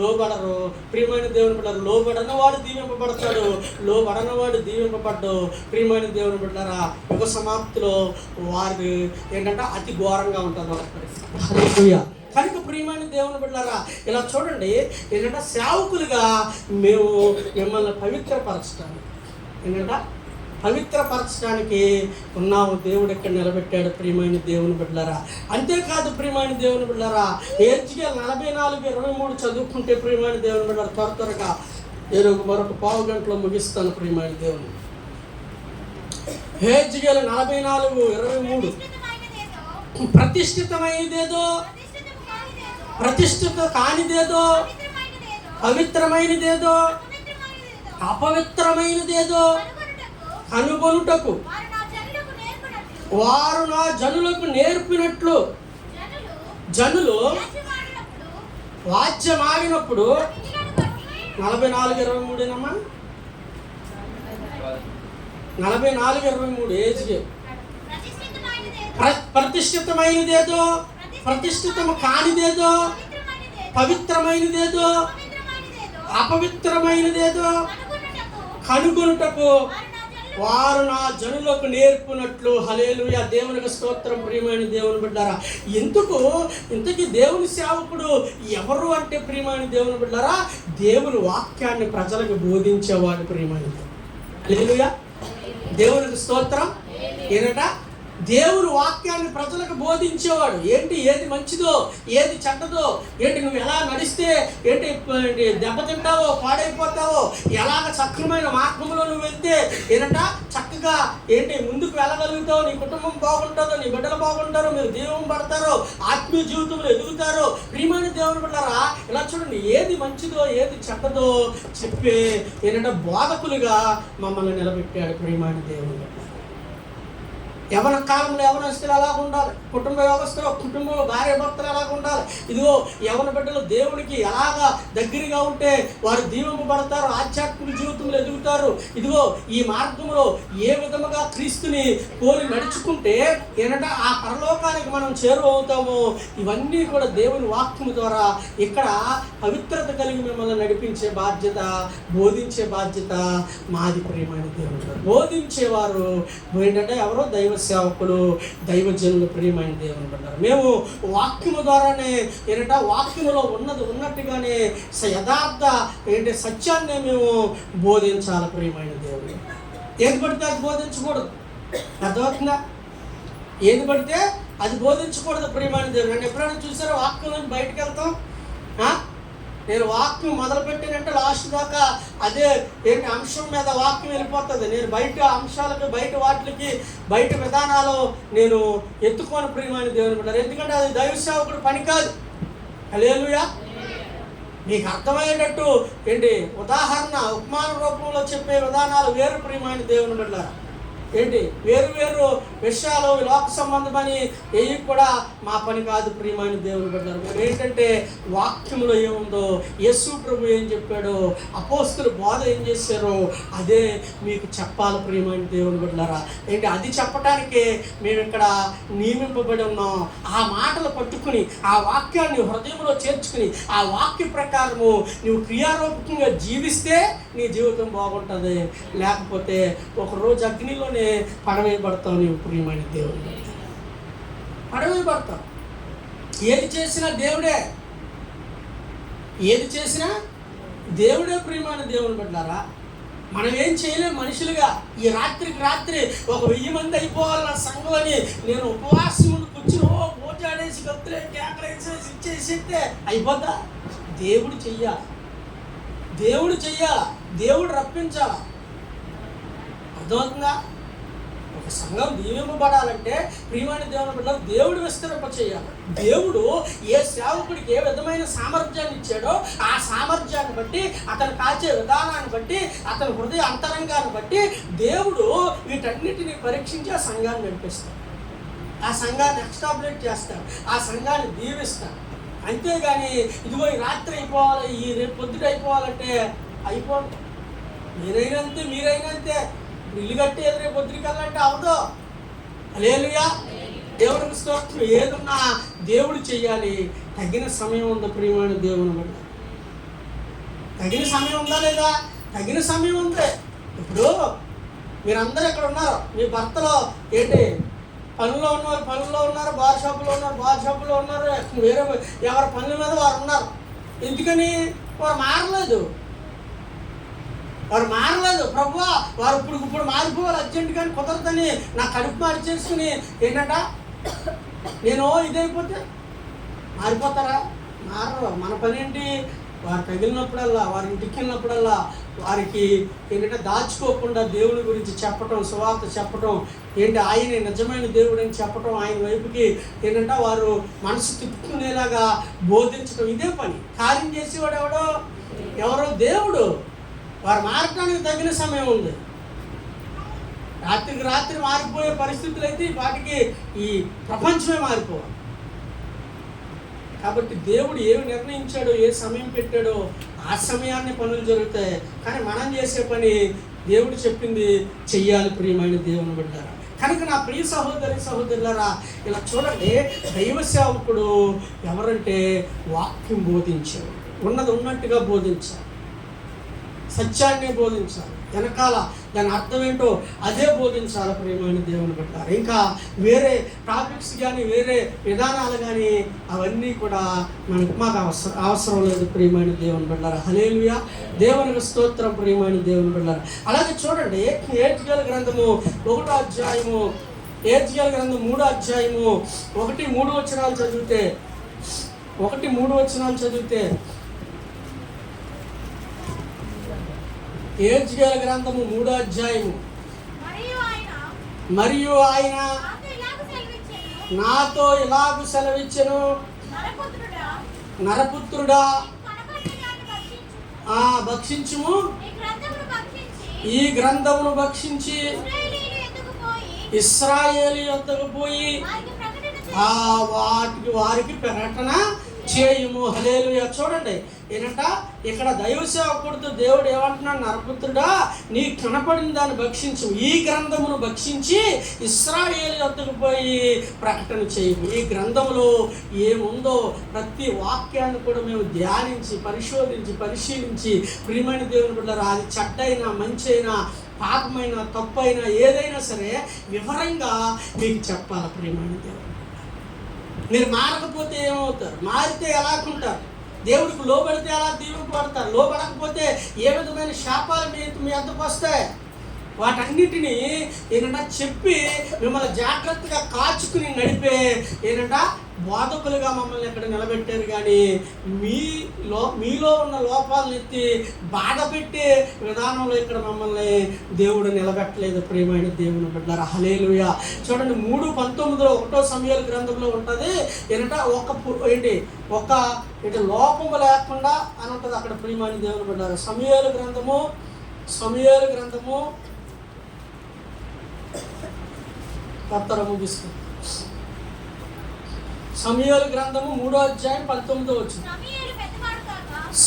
లోబడరు. ప్రియమైన దేవుని బిడ్డలారా లోబడని వాడు దీవింపబడతాడు, లోబడని వాడు దీవింపబడ్డు. ప్రియమైన దేవుని బిడ్డలారా యుగ సమాప్తిలో వారు అతి ఘోరంగా ఉంటుంది. హల్లెలూయా. కనుక ప్రియమైన దేవుని బిడ్డలారా ఇలా చూడండి, సేవకులుగా మేము మిమ్మల్ని పవిత్రపరచడానికి పవిత్రపరచడానికి ఉన్నాము. దేవుడు ఇక్కడ నిలబెట్టాడు ప్రియమైన దేవుని బిడ్డలారా. అంతేకాదు ప్రియమైన దేవుని బిడ్డలారా, హెజ్కేలు 44:23 చదువుకుంటే ప్రియమైన దేవుని బిడ్డలారా, త్వరగా నేను మరొక పావు గంటలో ముగిస్తాను ప్రియమైన దేవుని. హెజ్కేలు 44:23 ప్రతిష్ఠితమైనదేదో, ప్రతిష్ఠిత కానిదేదో, పవిత్రమైనదేదో, అపవిత్రమైనదేదో కనుగొనుటకు వారు నా జనులకు నేర్పినట్లు జనులు వాద్యమాడినప్పుడు 44:23 44:23 ఏజ్కి ప్రతిష్ఠితమైనదేదో, ప్రతిష్ఠితము కానిదేదో, పవిత్రమైనదేదో, అపవిత్రమైనదేదో కనుగొనుటకు వారు నా జనులకు నేర్పునట్లు. హల్లెలూయా, దేవునికి స్తోత్రం. ప్రియమైన దేవుని బిడ్డారా, ఇంతకీ దేవుని సేవకుడు ఎవరు అంటే ప్రియమైన దేవుని బిడ్డారా, దేవుని వాక్యాన్ని ప్రజలకు బోధించేవాడు ప్రియమైన. హల్లెలూయా, దేవునికి స్తోత్రం. ఏనట దేవుని వాక్యాన్ని ప్రజలకు బోధించేవాడు. ఏది మంచిదో, ఏది చెడ్డదో, నువ్వు ఎలా నడిస్తే దెబ్బతింటావో, పాడైపోతావో, ఎలాగ సక్రమైన మార్గంలో నువ్వు వెళ్తే చక్కగా ముందుకు వెళ్ళగలుగుతావు, నీ కుటుంబం బాగుంటుందో, నీ బిడ్డలు బాగుంటారో, మీరు దీవం పడతారో, ఆత్మీయ జీవితంలో ఎదుగుతారో. ప్రియమైన దేవుని బిడ్డలారా, ఇలా చూడండి, ఏది మంచిదో ఏది చెడ్డదో చెప్పే బోధకులుగా మమ్మల్ని నిలబెట్టాడు ప్రియమైన దేవుని బిడ్డ. యవన కాలంలో యవనస్తులు ఎలాగ ఉండాలి, కుటుంబ వ్యవస్థలో కుటుంబంలో భార్య భర్తలు ఎలాగ ఉండాలి, ఇదిగో యవన బిడ్డలు దేవునికి ఎలాగా దగ్గరగా ఉంటే వారు దీవింపబడతారు, ఆధ్యాత్మిక జీవితంలో ఎదుగుతారు. ఇదిగో ఈ మార్గంలో ఏ విధముగా క్రీస్తుని పోలి నడుచుకుంటే ఆ పరలోకానికి మనం చేరువవుతామో, ఇవన్నీ కూడా దేవుని వాక్యము ద్వారా ఇక్కడ పవిత్రత కలిగి మిమ్మల్ని నడిపించే బాధ్యత, బోధించే బాధ్యత మాది ప్రియమైన దేవుడు. బోధించేవారు ఎవరో దైవ సేవకులు, దైవజనులు ప్రియమైన దేవుని బిడ్డలారా. మేము వాక్యము ద్వారానే వాక్యములో ఉన్నట్టుగానే యథార్థ సత్యాన్ని మేము బోధించాలి ప్రియమైన దేవుడు. ఏది పడితే అది బోధించకూడదు, అర్థమవుతుందా? ఏది పడితే అది బోధించకూడదు ప్రియమైన దేవుడు. నన్ను ఎప్పుడైనా చూసారో వాక్యం నుంచి బయటకు వెళ్తాం, నేను వాక్యం మొదలుపెట్టానంటే లాస్ట్ దాకా అదే అంశం మీద వాక్యం వెళ్ళిపోతుంది. నేను బయట అంశాలకి, బయట వాటికి, బయట విధానాలు నేను ఎత్తుకోని ప్రియమైన దేవుని బిడ్డలారా. ఎందుకంటే అది దైవ సేవకుడు పని కాదు. హల్లెలూయా, మీకు అర్థమయ్యేటట్టు ఉదాహరణ, ఉపమాన రూపంలో చెప్పే విధానాలు వేరు ప్రియమైన దేవుని బిడ్డలారా. వేరు వేరు విషయాలు లోక సంబంధమని ఏవి కూడా మా పని కాదు ప్రియమైన దేవుని బిడ్డలారా. ఏంటంటే వాక్యంలో ఏముందో, యేసు ప్రభు ఏం చెప్పాడో, అపోస్తలులు బోధ ఏం చేశారో అదే మీకు చెప్పాలి ప్రియమైన దేవుని బిడ్డలారా. అది చెప్పడానికే మేము ఇక్కడ నియమింపబడి ఉన్నాం. ఆ మాటలు పట్టుకుని, ఆ వాక్యాన్ని హృదయంలో చేర్చుకుని, ఆ వాక్య ప్రకారము నువ్వు క్రియారూపకంగా జీవిస్తే నీ జీవితం బాగుంటుంది. లేకపోతే ఒకరోజు అగ్నిలోనే పడవేయబడతావు నీవు ప్రియమైన దేవుని. పడవేయబడతావు. ఏది చేసినా దేవుడే, ఏది చేసినా దేవుడే ప్రియమైన దేవుని బిడ్డలారా. మనం ఏం చేయలేము మనుషులుగా. ఈ రాత్రికి రాత్రి 1000 మంది అయిపోవాలి నా సంఘం అని నేను ఉపవాసం ముందు కూర్చుని పోటాడేసి గత్తులే కేకలేసేసి ఇచ్చేసిస్తే అయిపోద్దా? దేవుడు చెయ్యాలి, దేవుడు చెయ్యాలా, దేవుడు రప్పించాలా. అర్థమవుతుందా? ఒక సంఘం దీవింపబడాలంటే ప్రియమైన దేవుని బిడ్డలు దేవుడు విస్తరింప చేయాలి. దేవుడు ఏ సేవకుడికి ఏ విధమైన సామర్థ్యాన్ని ఇచ్చాడో ఆ సామర్థ్యాన్ని బట్టి, అతను కాచే విధానాన్ని బట్టి, అతని హృదయ అంతరంగాన్ని బట్టి దేవుడు వీటన్నిటిని పరీక్షించి ఆ సంఘాన్ని నడిపిస్తాడు, ఆ సంఘాన్ని ఎస్టాబ్లిష్ చేస్తాడు, ఆ సంఘాన్ని దీవిస్తాడు. అంతేగాని ఇదిగో ఈ రాత్రి అయిపోవాలి, ఈ రేపు పొద్దుట అయిపోవాలంటే అయిపోదు. మీరైనంతే ఇల్లు కట్టేది రేపు పొద్దుటికల్లంటే అవదో. హల్లెలూయా, దేవునికి స్తోత్రం. ఏదున్నా దేవుడు చెయ్యాలి. తగిన సమయం ఉందా ప్రియమైన దేవుని బట్టి? తగిన సమయం ఉందా లేదా? తగిన సమయం ఉంది. ఇప్పుడు మీరందరూ ఇక్కడ ఉన్నారు, మీ భర్తలో పనుల్లో ఉన్నారు, పనుల్లో ఉన్నారు, బార్ షాపులో ఉన్నారు, బార్ షాపులో ఉన్నారు, వేరే ఎవరి పనుల మీద వారు ఉన్నారు. ఎందుకని? వారు మారలేదు. వారు మారలేదు. ప్రభువా వారు ఇప్పుడు మారిపోవాలి అర్జెంట్, కానీ కుదరదని నా కడుపు మార్చేసుకుని ఏంటంట నేను ఇదైపోతే మారిపోతారా? మారరు. మన పని ఏంటి? వారు తగిలినప్పుడల్లా, వారి ఇంటికి వెళ్ళినప్పుడల్లా వారికి ఏంటంటే దాచుకోకుండా దేవుని గురించి చెప్పటం, సువార్త చెప్పటం, ఏంటి ఆయనే నిజమైన దేవుడు అని చెప్పటం, ఆయన వైపుకి ఏంటంటే వారు మనసు తిప్పుకునేలాగా బోధించడం, ఇదే పని. కార్యం చేసేవాడు ఎవరో దేవుడు. వారు మారటానికి తగిన సమయం ఉంది. రాత్రికి రాత్రి మారిపోయే పరిస్థితులు అయితే వాటికి ఈ ప్రపంచమే మారిపోవాలి. కాబట్టి దేవుడు ఏమి నిర్ణయించాడో, ఏ సమయం పెట్టాడో ఆ సమయాన్ని పనులు జరుగుతాయి. కానీ మనం చేసే పని దేవుడు చెప్పింది చెయ్యాలి. ప్రియమైన దేవుని బిడ్డలారా, కనుక నా ప్రియ సహోదరులారా, ఇలా చూడండి, దైవ సేవకుడు ఎవరంటే వాక్యం బోధించాడు, ఉన్నది ఉన్నట్టుగా బోధించాలి, సత్యాన్ని బోధించాలి, వెనకాల దాని అర్థం ఏంటో అదే బోధించాలి. ప్రియమైన దేవుని బిడ్డలారా, ఇంకా వేరే టాపిక్స్ కానీ వేరే విధానాలు కానీ అవన్నీ కూడా మాకు అవసరం లేదు. ప్రియమైన దేవుని బిడ్డలారా, హల్లెలూయా, దేవునికి స్తోత్రం. ప్రియమైన దేవుని బిడ్డలారా, అలాగే చూడండి, ఏజ్కేలు గ్రంథము 1వ అధ్యాయము, ఏజ్కేలు గ్రంథం 3వ అధ్యాయము 1-3 వచనాలు చదివితే, 1-3 వచనాలు చదివితే, ఏజ్కేలు గ్రంథము 3వ అధ్యాయము, మరియు ఆయన నాతో ఇలాగు సెలవిచ్చెను, నరపుత్రుడా భక్షించుము, ఈ గ్రంథమును భక్షించి ఇశ్రాయేలు యొద్దకు పోయి వారికి ప్రకటన చేయము. హల్లెలూయా. చూడండి, ఏంటంట ఇక్కడ దైవ సేవకుడితో దేవుడు ఏమంటున్నాడు? నరపుత్రుడా, నీ కనపడిన దాన్ని భక్షించు, ఈ గ్రంథమును భక్షించి ఇశ్రాయేలు యొద్దకు పోయి ప్రకటన చేయము. ఈ గ్రంథంలో ఏముందో ప్రతి వాక్యాన్ని కూడా మేము ధ్యానించి పరిశీలించి ప్రియమైన దేవుని బిడ్డలారా, అది చెడ్డైనా మంచైనా పాపమైన తప్పైనా ఏదైనా సరే వివరంగా మీకు చెప్పాలి. ప్రియమైన దేవుడు, మీరు మారకపోతే ఏమవుతారు? మారితే ఎలాగుంటారు? దేవుడికి లోబడితే ఎలా దీవింపబడతారు? లోబడకపోతే ఏ విధమైన శాపాలు మీ అంతకు వస్తాయి? వాటన్నిటినీ ఏంటంటే చెప్పి మిమ్మల్ని జాగ్రత్తగా కాచుకుని నడిపే ఏంటంటే బోధకులుగా మమ్మల్ని ఎక్కడ నిలబెట్టారు. కానీ మీలో ఉన్న లోపాలను ఎత్తి బాధ పెట్టే విధానంలో ఇక్కడ మమ్మల్ని దేవుడు నిలబెట్టలేదు. ప్రియమైన దేవుని బిడ్డలారా, హల్లెలూయా. చూడండి, 3:19 1వ సమూయేలు గ్రంథంలో ఉంటుంది. ఏంటంటే ఒక లోపము లేకుండా అని ఉంటుంది అక్కడ. ప్రియమైన దేవుని బిడ్డలారా, సమూయేలు గ్రంథము ముగిస్తుంది. సమూయేలు గ్రంథము 3వ అధ్యాయం 19వ వచనం.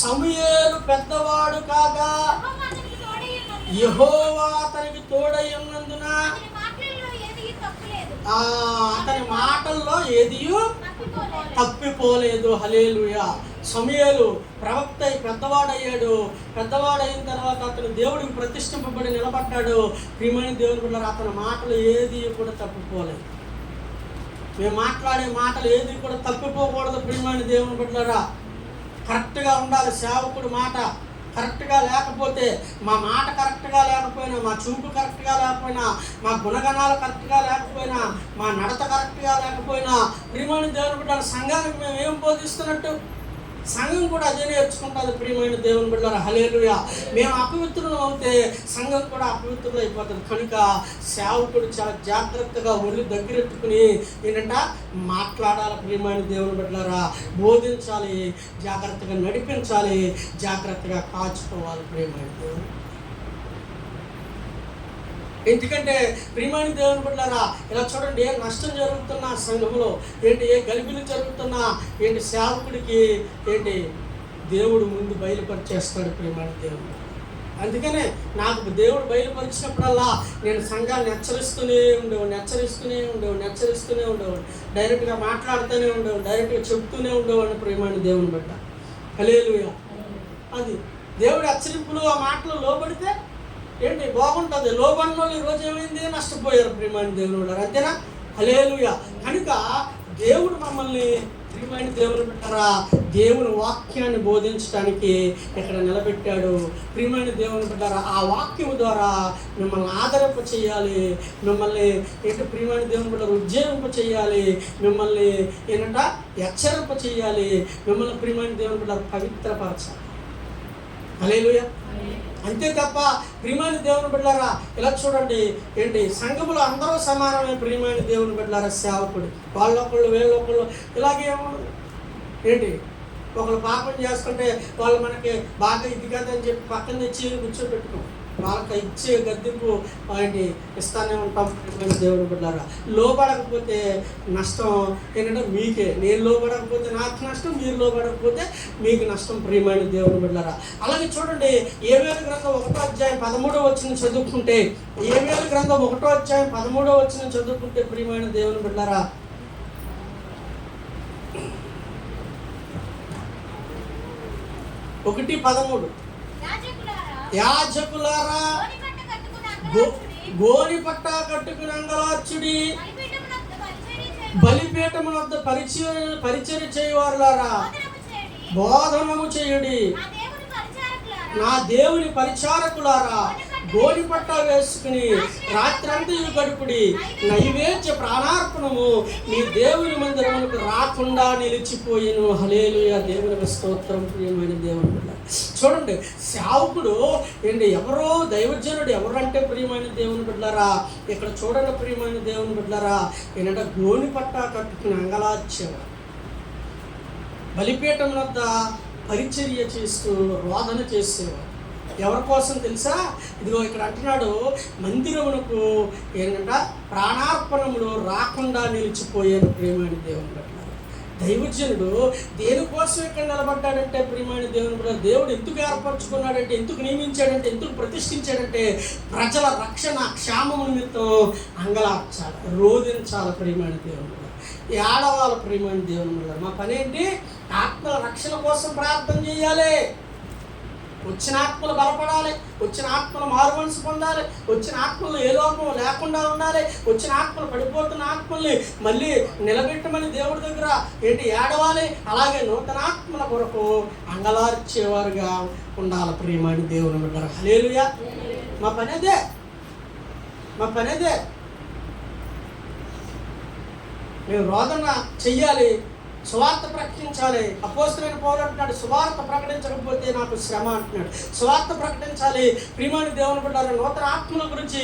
సమూయేలు పెద్దవాడు కాగా యెహోవా అతనికి తోడై ఉన్నందున అతని మాటల్లో ఏదియూ తప్పిపోలేదు. హల్లెలూయా. సమూయేలు ప్రవక్త పెద్దవాడయ్యాడు. పెద్దవాడైన తర్వాత అతను దేవుడికి ప్రతిష్ఠింపబడి నిలబడ్డాడు. ప్రియమైన దేవుని బిడ్డలారా, అతని మాటలు ఏది కూడా తప్పిపోలేదు. మేము మాట్లాడే మాటలు ఏది కూడా తప్పిపోకూడదు. ప్రియమైన దేవుని బిడ్డలారా, కరెక్ట్గా ఉండాలి. సేవకుడు మాట కరెక్ట్గా లేకపోతే, మా మాట కరెక్ట్గా లేకపోయినా, మా చూపు కరెక్ట్గా లేకపోయినా, మా గుణగణాలు కరెక్ట్గా లేకపోయినా, మా నడత కరెక్ట్గా లేకపోయినా, ప్రియమైన దేవుని బిడ్డలారా, సంఘానికి మేము ఏం బోధిస్తున్నట్టు? సంఘం కూడా అదే నేర్చుకుంటుంది. ప్రియమైన దేవుని బిడ్డలారా, హల్లెలూయా. మేము అపవిత్రులు అవుతే సంఘం కూడా అపవిత్రులు అయిపోతుంది. కనుక సేవకుడు చాలా జాగ్రత్తగా ఒళ్ళు దగ్గరెట్టుకుని ఏంటంటే మాట్లాడాలి. ప్రియమైన దేవుని బిడ్డలారా, బోధించాలి, జాగ్రత్తగా నడిపించాలి, జాగ్రత్తగా కాచుకోవాలి. ప్రియమైన దేవుని, ఎందుకంటే ప్రియమైన దేవుని బిడ్డలారా, ఇలా చూడండి, ఏ నష్టం జరుగుతున్నా సంఘంలో, ఏ గలిబిలు జరుగుతున్నా సేవకుడికి దేవుడు ముందు బయలుపరిచేస్తాడు. ప్రియమైన దేవుడు, అందుకనే నాకు దేవుడు బయలుపరిచినప్పుడల్లా నేను సంఘాన్ని హెచ్చరిస్తూనే ఉండేవాడు, డైరెక్ట్గా మాట్లాడుతూనే ఉండేవాడు, డైరెక్ట్గా చెప్తూనే ఉండేవాడిని. ప్రియమైన దేవుని బిడ్డ, హల్లెలూయా. అది దేవుడి హెచ్చరింపులు, ఆ మాటలు లోబడితే బాగుంటుంది. లోబడిన వాళ్ళు ఈరోజు ఏమైంది? నష్టపోయారు. ప్రియమైన దేవుని బిడ్డ, అంతేనా? హల్లెలూయా. కనుక దేవుడు మమ్మల్ని ప్రియమైన దేవుని బిడ్డలారా, దేవుని వాక్యాన్ని బోధించడానికి ఇక్కడ నిలబెట్టాడు. ప్రియమైన దేవుని బిడ్డలారా, ఆ వాక్యం ద్వారా మిమ్మల్ని ఆదరింప చేయాలి, మిమ్మల్ని ప్రియమైన దేవుని బిడ్డలారా ఉజ్జీవింప చేయాలి, మిమ్మల్ని హెచ్చరింప చేయాలి, మిమ్మల్ని ప్రియమైన దేవుని బిడ్డలారా పవిత్రపరచాలి. హల్లెలూయా. అంతే తప్ప ప్రియమైన దేవుని బిడ్డలారా ఇలా చూడండి, సంఘములు అందరూ సమానమే. ప్రియమైన దేవుని బిడ్డలారా సేవకుడు వాళ్ళొకళ్ళు వీళ్ళొకళ్ళు ఇలాగే ఒకళ్ళు పాపం చేసుకుంటే వాళ్ళు మనకి బాగా ఇది కదని చెప్పి పక్కన తెచ్చి కూర్చోబెట్టుకోం. వాళ్ళకి ఇచ్చే గద్దెంపు ఇస్తానే ఉంటాం. ప్రియమైన దేవుని బిడ్డలారా, లోబడకపోతే నష్టం మీకే. నేను లోబడకపోతే నాకు నష్టం, మీరు లోబడకపోతే మీకు నష్టం. ప్రియమైన దేవుని బిడ్డలారా, అలాగే చూడండి యోవేలు గ్రంథం 1వ అధ్యాయం 13వ వచనం చదువుకుంటే, యోవేలు గ్రంథం 1వ అధ్యాయం 13వ వచనం చదువుకుంటే ప్రియమైన దేవుని బిడ్డలారా, 1:13 యాజకులారా గోని పట్ట కట్టుకుని అంగలార్చుడి, బలిపీఠము వద్ద పరిచర్య చేయవారులారా బోధనము చేయుడి, నా దేవుని పరిచారకులారా గోని పట్ట వేసుకుని రాత్రంతా గడుపుడి, నైవేద్య ప్రాణార్పణము నీ దేవుని మందిరములకు రాకుండా నిలిచిపోయిను. హల్లెలూయా. దేవునికి స్తోత్రం. ప్రియమైన దేవుని చూడండి, సేవకుడు ఎవరో దైవజనుడు ఎవరంటే ప్రియమైన దేవుని బిడ్డలారా, ఇక్కడ చూడండి ప్రియమైన దేవుని బిడ్డలారా, గోని పట్ట కట్టుకుని అంగలార్చేవారు, బలిపీఠం వద్ద పరిచర్య చేస్తూ రోదన చేసేవారు. ఎవరి కోసం తెలుసా? ఇదిగో ఇక్కడ అంటున్నాడు, మందిరమునకు ప్రాణార్పణములు రాకుండా నిలిచిపోయాను. ప్రియమైన దేవుని బిడ్డలారా, దైవజనుడు దేనికోసం ఇక్కడ నిలబడ్డాడంటే ప్రియమైన దేవుని బిడ్డలారా, దేవుడు ఎందుకు ఏర్పరచుకున్నాడంటే, ఎందుకు నియమించాడంటే, ఎందుకు ప్రతిష్ఠించాడంటే ప్రజల రక్షణ క్షేమము నిమిత్తం అంగలార్చాలి, రోధించాలి. ప్రియమైన దేవుని బిడ్డలారా, ఏడవాలి. ప్రియమైన దేవుని బిడ్డలారా, మా పని ఏంటి? ఆత్మల రక్షణ కోసం ప్రార్థన చేయాలి. వచ్చిన ఆత్మలు బలపడాలి, వచ్చిన ఆత్మలు మారుమనసు పొందాలి, వచ్చిన ఆత్మలు ఏ లోపం లేకుండా ఉండాలి, వచ్చిన ఆత్మలు పడిపోతున్న ఆత్మల్ని మళ్ళీ నిలబెట్టమని దేవుడి దగ్గర ఏడవాలి. అలాగే నూతన ఆత్మల కొరకు అంగలార్చేవారుగా ఉండాలి. ప్రియమైన దేవుని బిడ్డలారా, హల్లెలూయా. మా పని అదే. మేము రోదన చెయ్యాలి, సువార్త ప్రకటించాలి. అపోస్తలుడైన పౌలు అంటున్నాడు, సువార్త ప్రకటించకపోతే నాకు శ్రమ అంటున్నాడు. సువార్త ప్రకటించాలి. ప్రియమైన దేవుని బిడ్డలారా, నూతన ఆత్మల గురించి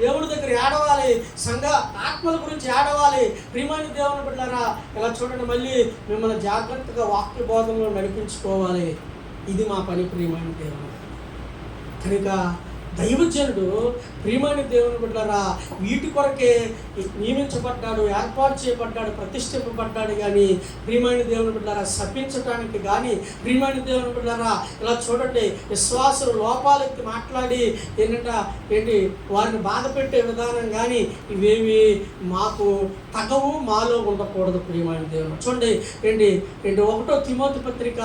దేవుడి దగ్గర ఏడవాలి, సంఘ ఆత్మల గురించి ఏడవాలి. ప్రియమైన దేవుని బిడ్డలారా, ఇలా చూడండి, మళ్ళీ మిమ్మల్ని జాగ్రత్తగా వాక్య బోధనలో నడిపించుకోవాలి. ఇది మా పని. ప్రియమైన దేవుని కనుక దైవజనుడు ప్రియమైన దేవుని బిడ్డలారా వీటి కొరకే నియమించబడ్డాడు, ఏర్పాటు చేయబడ్డాడు, ప్రతిష్ఠింపబడ్డాడు. కానీ ప్రియమైన దేవుని బిడ్డలారా శపించటానికి కానీ, ప్రియమైన దేవుని బిడ్డలారా ఇలా చూడండి, విశ్వాసులు లోపాలెత్తి మాట్లాడి వారిని బాధ పెట్టే విధానం కానీ ఇవేవి మాకు తగవు, మాలో ఉండకూడదు. ప్రియమైన దేవుని చూడండి, 1వ తిమోతి పత్రిక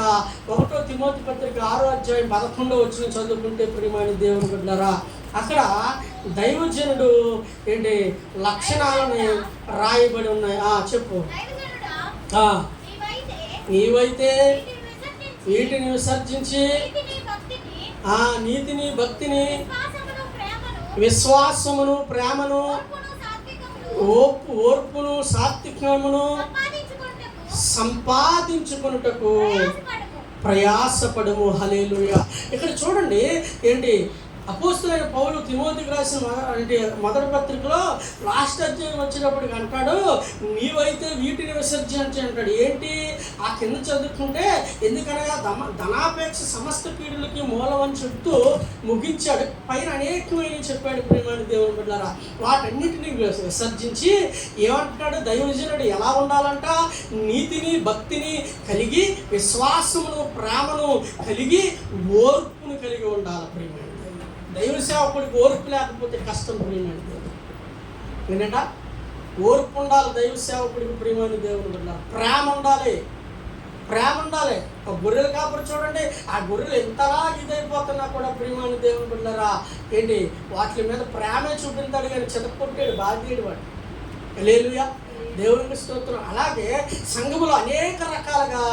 6వ అధ్యాయం 11వ వచనం చదువుకుంటే ప్రియమైన దేవుని బిడ్డలారా, అక్కడ దైవజనుడు లక్షణాలని రాయబడి ఉన్నాయి. చెప్పు. నీవైతే వీటిని విసర్జించి నీతిని, భక్తిని, విశ్వాసమును, ప్రేమను, ఓర్పును, సాత్వికమును సంపాదించుకొనుటకు ప్రయాసపడము. హల్లెలూయా. ఇక్కడ చూడండి, అపోస్తలుడైన పౌలు తిమోతికి రాసిన మొదటి పత్రికలో లాస్ట్ అధ్యాయం వచ్చినప్పటికి అంటాడు, నీవైతే వీటిని విసర్జించి అంటాడు. ఆ కింద చదువుకుంటే, ఎందుకనగా ధనాపేక్ష సమస్త పీడులకి మూలమని చెప్తూ ముగించాడు. పైన అనేకమైన చెప్పాడు. ప్రియమైన దేవుని బిడ్డలారా, వాటన్నిటిని విసర్జించి ఏమంటున్నాడు? దైవజనుడు ఎలా ఉండాలంట? నీతిని, భక్తిని కలిగి, విశ్వాసమును, ప్రేమను కలిగి, ఓర్పును కలిగి ఉండాలి. ప్రియమైన దైవ సేవకుడికి ఓర్పు లేకపోతే కష్టం. ప్రియమైన దేవుడు ఏంటంట? ఓర్పు ఉండాలి దైవ సేవకుడికి. ప్రియమైన దేవుడు ఉండాలి, ప్రేమ ఉండాలి. ఆ గొర్రెలు కాపురు చూడండి, ఆ గొర్రెలు ఎంతలా ఇదైపోతున్నా కూడా ప్రియమైన దేవుని బిడ్డలారా వాటి మీద ప్రేమే చూపించాడు, కానీ చెదకొట్టాడు, బాధ్యుడు వాడు. హల్లెలూయా. దేవునికి స్తోత్రం. అలాగే సంఘములో అనేక రకాలుగా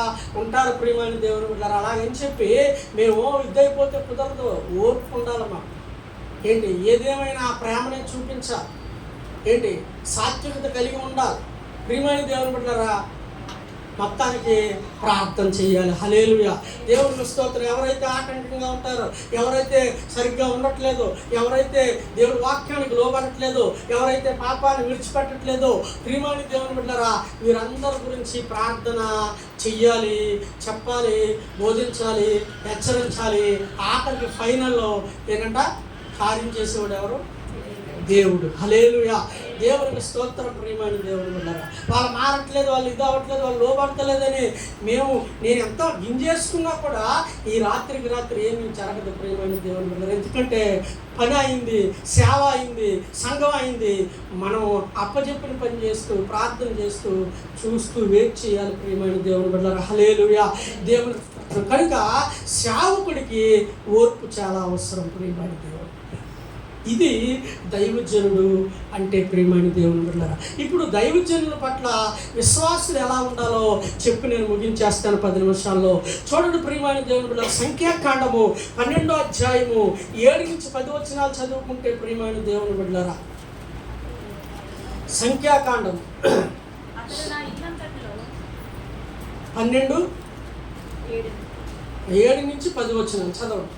ఉంటారు ప్రియమైన దేవుని బిడ్డలారా. అలాగని చెప్పి మేము ఇద్దైపోతే కుదరదు, ఓర్పు ఉండాలమ్మా. ఏంటి ఏదేమైనా ఆ ప్రేమనే చూపించాలి. ఏంటి సాత్వికత కలిగి ఉండాలి ప్రియమైన దేవుని బిడ్డలారా. మొత్తానికి ప్రార్థన చేయాలి. హల్లెలూయా, దేవునికి స్తోత్రం. ఎవరైతే ఆటంకంగా ఉంటారో, ఎవరైతే సరిగ్గా ఉండట్లేదో, ఎవరైతే దేవుడి వాక్యానికి లోబడట్లేదో, ఎవరైతే పాపాన్ని విడిచిపెట్టట్లేదో ప్రియమైన దేవుని బిడ్డలారా, వీరందరి గురించి ప్రార్థన చెయ్యాలి, చెప్పాలి, బోధించాలి, హెచ్చరించాలి. ఆఖరికి ఫైనల్లో ఏంటంటే కార్యం చేసేవాడు ఎవరు? దేవుడు. హల్లెలూయా, దేవునికి స్తోత్రం. ప్రియమైన దేవుడు బిడ్డలారా, వాళ్ళు మారట్లేదు, వాళ్ళు ఇది అవ్వట్లేదు, వాళ్ళు లోబడతలేదని నేను ఎంతో గింజేసుకున్నా కూడా ఈ రాత్రికి రాత్రి ఏమీ జరగదు ప్రియమైన దేవుని బిడ్డలారా. ఎందుకంటే పని అయింది, సేవ అయింది, సంఘం అయింది. మనం అప్పచెప్పిన పని చేస్తూ, ప్రార్థన చేస్తూ, చూస్తూ వెయిట్ చేయాలి ప్రియమైన దేవుని బిడ్డలారా. హల్లెలూయా, దేవుని కనుక సేవకుడికి ఓర్పు చాలా అవసరం ప్రియమైన దేవుడు. ఇది దైవజనుడు అంటే ప్రియమైన దేవుని బిడ్డలారా. ఇప్పుడు దైవజనుల పట్ల విశ్వాసులు ఎలా ఉండాలో చెప్పి నేను ముగించేస్తాను 10 నిమిషాల్లో. చూడండి ప్రియమైన దేవుని బిడ్డలారా, సంఖ్యాకాండము 12వ అధ్యాయము 7 నుంచి 10 వచనాలు చదువుకుంటే ప్రియమైన దేవుని బిడ్డలారా, సంఖ్యాకాండం 12:7 నుంచి 10 వచనాలు చదవండి.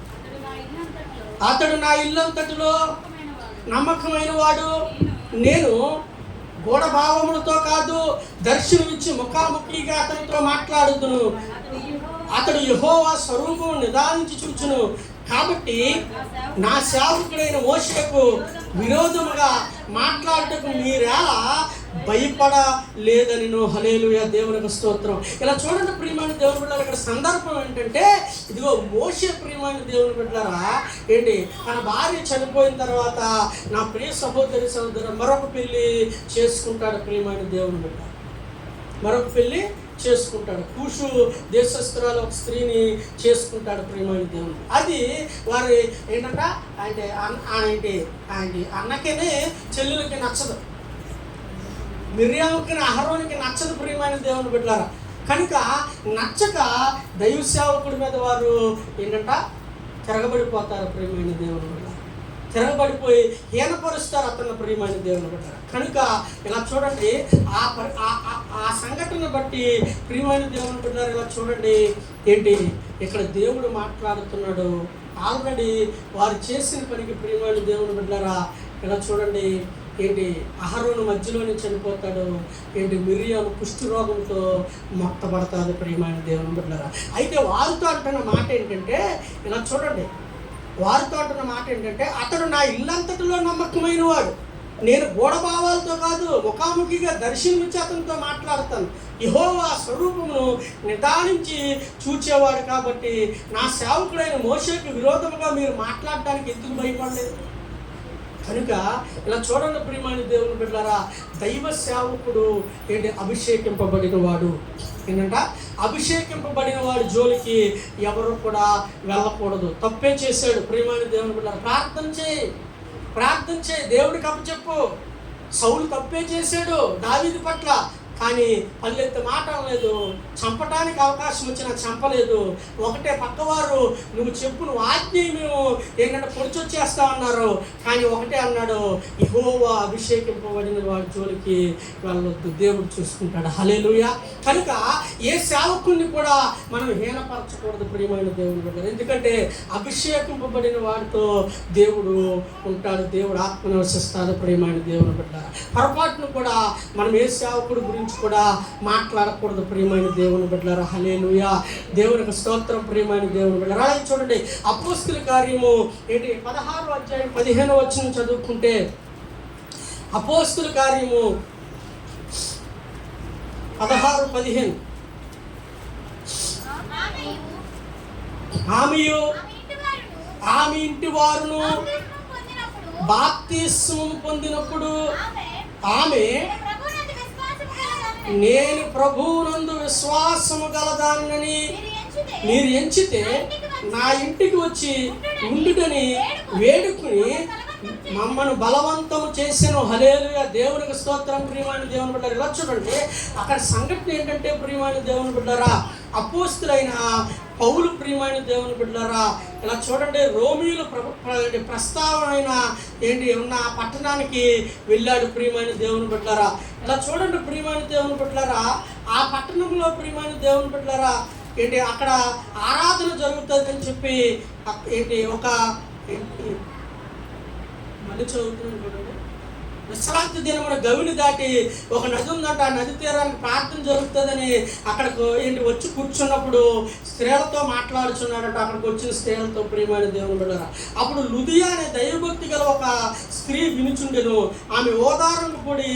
అతడు నా ఇల్లంతటిలో నమ్మకమైన వాడు, నేను గూఢభావములతో కాదు దర్శనమిచ్చి ముఖాముఖిగా అతనితో మాట్లాడుదును. అతడు యెహోవా స్వరూపం నిదానించి చూచును. కాబట్టి నా సేవకుడైన మోషేకు విరోధముగా మాట్లాడటకు మీరేలా భయపడలేదని. హల్లెలూయా, దేవునికి స్తోత్రం. ఇలా చూడండి ప్రియమైన దేవుని బిడ్డలారా, ఇక్కడ సందర్భం ఏంటంటే ఇదిగో మోషే ప్రియమైన దేవుని బిడ్డలారా ఏంటి తన భార్య చనిపోయిన తర్వాత నా ప్రియ సహోదరు మరొక పెళ్ళి చేసుకుంటాడు ప్రియమైన దేవుని బిడ్డ, మరొక పెళ్ళి చేసుకుంటాడు. కూషు దేశస్తురాలు ఒక స్త్రీని చేసుకుంటాడు ప్రియమైన దేవుడు. అది వారి ఏంటంటే ఆయన అన్నకేనే చెల్లెలకి నచ్చదు, మిర్యాముకి అహరోనికి నచ్చదు ప్రియమైన దేవుని బిడ్డలారా. కనుక నచ్చక దైవ సేవకుడి మీద వారు ఏంటంటే తిరగబడిపోతారు ప్రియమైన దేవుని బిడ్డ, తిరగబడిపోయి హీనపరుస్తారు అతను ప్రియమైన దేవుని బిడ్డ. కనుక ఇలా చూడండి ఆ సంఘటన బట్టి ప్రియమైన దేవుని బిడ్డ ఇలా చూడండి ఏంటి ఇక్కడ దేవుడు మాట్లాడుతున్నాడు. ఆల్రెడీ వారు చేసిన పనికి ప్రియమైన దేవుని బిడ్డలారా ఇలా చూడండి ఏంటి అహరోను మధ్యలోనే చనిపోతాడు. ఏంటి మిరియాము కుష్టి రోగంతో మొత్తపడతాడు ప్రియమైన దేవుని బిడ్డలారా. అయితే వారితో అంటున్న మాట ఏంటంటే ఇలా చూడండి, వారితో అంటున్న మాట ఏంటంటే అతడు నా ఇల్లంతటిలో నమ్మకమైన వాడు, నేను గూఢభావాలతో కాదు ముఖాముఖిగా దర్శనమిచ్చి అతనితో మాట్లాడతాను. యెహోవా స్వరూపమును నిదానించి చూచేవాడు. కాబట్టి నా సేవకుడైన మోషేకు విరోధముగా మీరు మాట్లాడడానికి ఎందుకు భయపడలేదు? కనుక ఇలా చూడండి ప్రియమైన దేవుని బిడ్డలారా, దైవ సేవకుడు ఏంటి అభిషేకింపబడిన వాడు. ఏంటంట అభిషేకింపబడిన వాడి జోలికి ఎవరు కూడా వెళ్ళకూడదు. తప్పే చేశాడు ప్రియమైన దేవుని బిడ్డలారా, ప్రార్థన చేయి, దేవుడికి అప్పచెప్పు. సౌలు తప్పే చేశాడు దావీదు పట్ల, కానీ పల్లెత్తి మాట లేదు, చంపడానికి అవకాశం వచ్చినా చంపలేదు. ఒకటే పక్కవారు నువ్వు చెప్పు, నువ్వు ఆజ్ఞ మేము ఏంటంటే పొడిచొచ్చేస్తామన్నారు, కానీ ఒకటే అన్నాడు, యెహోవా అభిషేకింపబడిన వాడి జోలికి వెళ్ళొద్దు, దేవుడు చూసుకుంటాడు. హల్లెలూయా. కనుక ఏ సేవకుడిని కూడా మనం హీనపరచకూడదు ప్రియమైన దేవుని బిడ్డలారా. ఎందుకంటే అభిషేకింపబడిన వాడితో దేవుడు ఉంటాడు, దేవుడు ఆత్మ నివసిస్తాడు ప్రియమైన దేవుని బిడ్డలారా. పొరపాటును కూడా మనం ఏ సేవకుడి గురించి కూడా మాట్లాడకూడదు ప్రియమైన దేవుని బిడ్డలారా. హల్లెలూయా, దేవునికి స్తోత్రం ప్రియమైన దేవుని బిడ్డలారా. అలాగే చూడండి అపోస్తలుల కార్యము 16వ అధ్యాయం 15వ వచనం చదువుకుంటే, అపోస్తలుల కార్యము 16:15 ఆమె ఇంటి వారును బాప్తిస్మం పొందినప్పుడు ఆమె నేను ప్రభువునందు విశ్వాసము గలదానని మీరు ఎంచితే నా ఇంటికి వచ్చి ఉండుటని వేడుకుని మమ్మను బలవంతము చేసెను. హల్లెలూయా, దేవునికి స్తోత్రం. ప్రియమైన దేవుని బిడ్డలారా, ఇలా చూడండి, అక్కడ సంఘటన ఏంటంటే ప్రియమైన దేవుని బిడ్డలారా, అపోస్తులైన పౌలు ప్రియమైన దేవుని బిడ్డలారా, ఇలా చూడండి, రోమీయులు ప్రస్తావన అయిన ఉన్న పట్టణానికి వెళ్ళాడు ప్రియమైన దేవుని బిడ్డలారా. ఇలా చూడండి ప్రియమైన దేవుని బిడ్డలారా, ఆ పట్టణంలో ప్రియమైన దేవుని బిడ్డలారా అక్కడ ఆరాధన జరుగుతుంది అని చెప్పి ఒక మళ్ళీ చదువుతున్నాను చూడండి. విశ్రాంతి దినమున గవిని దాటి ఒక నది ఉందంట, ఆ నది తీరానికి ప్రార్థన జరుగుతుందని అక్కడికి వచ్చి కూర్చున్నప్పుడు స్త్రీలతో మాట్లాడుచున్నాడట. అక్కడికి వచ్చిన స్త్రీలతో ప్రియమైన దేవుని బిడ్డలారా, అప్పుడు లుదియా అనే దైవభక్తి గల ఒక స్త్రీ వినుచుండెను. ఆమె ఓదారంకు కూడి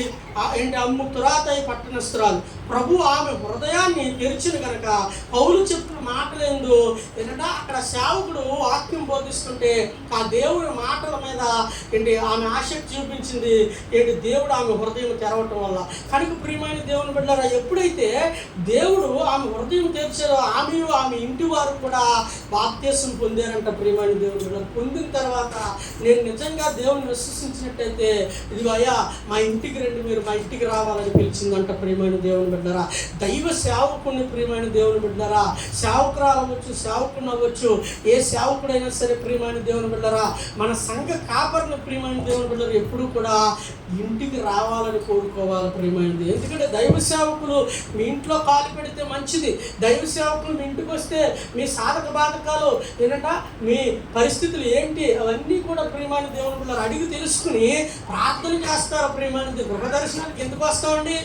అమ్ము తురాతయి పట్టణస్తురాలు. ప్రభు ఆమె హృదయాన్ని తెరిచిన కనుక పౌలు చెప్పిన మాటలేందు ఏంటంటే అక్కడ సేవకుడు వాక్యం బోధిస్తుంటే ఆ దేవుడి మాటల మీద ఆమె ఆసక్తి చూపించింది. దేవుడు ఆమె హృదయం తెరవటం వల్ల. కనుక ప్రియమైన దేవుని బిడ్డలారా, ఎప్పుడైతే దేవుడు ఆమె హృదయం తెరిచారో ఆమె ఇంటి వారు కూడా బాప్తిసం పొందారంట. ప్రియమైన దేవుని బిడ్డలారా, పొందిన తర్వాత నేను నిజంగా దేవుని విశ్వసించినట్టయితే ఇదిగో అయ్యా మా ఇంటికి రండి, మీరు మా ఇంటికి రావాలని పిలిచిందంట. ప్రియమైన దేవుని బిడ్డలారా, దైవ సేవకుని ప్రియమైన దేవుని బిడ్డలారా, సేవకురాలు అవ్వచ్చు, సేవకుని అవ్వచ్చు, ఏ సేవకుడైనా సరే ప్రియమైన దేవుని బిడ్డలారా, మన సంఘ కాపరిని ప్రియమైన దేవుని బిడ్డలారా ఎప్పుడు కూడా ఇంటికి రావాలని కోరుకోవాలి ప్రియమైనది. ఎందుకంటే దైవ సేవకులు మీ ఇంట్లో కాలు పెడితే మంచిది. దైవ సేవకులు మీ ఇంటికి వస్తే మీ సాధక బాధకాలు ఏంటంటే మీ పరిస్థితులు ఏంటి అవన్నీ కూడా ప్రియమైన దేవుని బిడ్డలారా అడిగి తెలుసుకుని ప్రార్థన చేస్తారు. ప్రియమైనది, గృహ దర్శనానికి ఎందుకు వస్తామండి?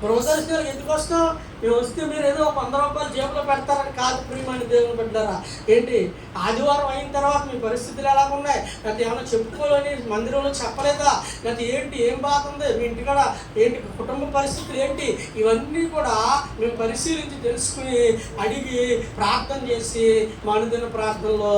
గృహ దర్శనాలకు ఎందుకు వస్తాం? మేము వస్తే మీరు ఏదో 100 రూపాయలు జేబులో పెడతారని కాదు ప్రియమైన దేవుని బిడ్డలారా. ఆదివారం అయిన తర్వాత మీ పరిస్థితులు ఎలా ఉన్నాయి, లేకపోతే ఏమైనా చెప్పుకోవాలని మందిరంలో చెప్పలేదా, లేకపోతే ఏం బాధ ఉంది మీ ఇంటికాడ, కుటుంబ పరిస్థితులు ఏంటి, ఇవన్నీ కూడా మేము పరిశీలించి తెలుసుకుని అడిగి ప్రార్థన చేసి మా అనుదిన ప్రార్థనలో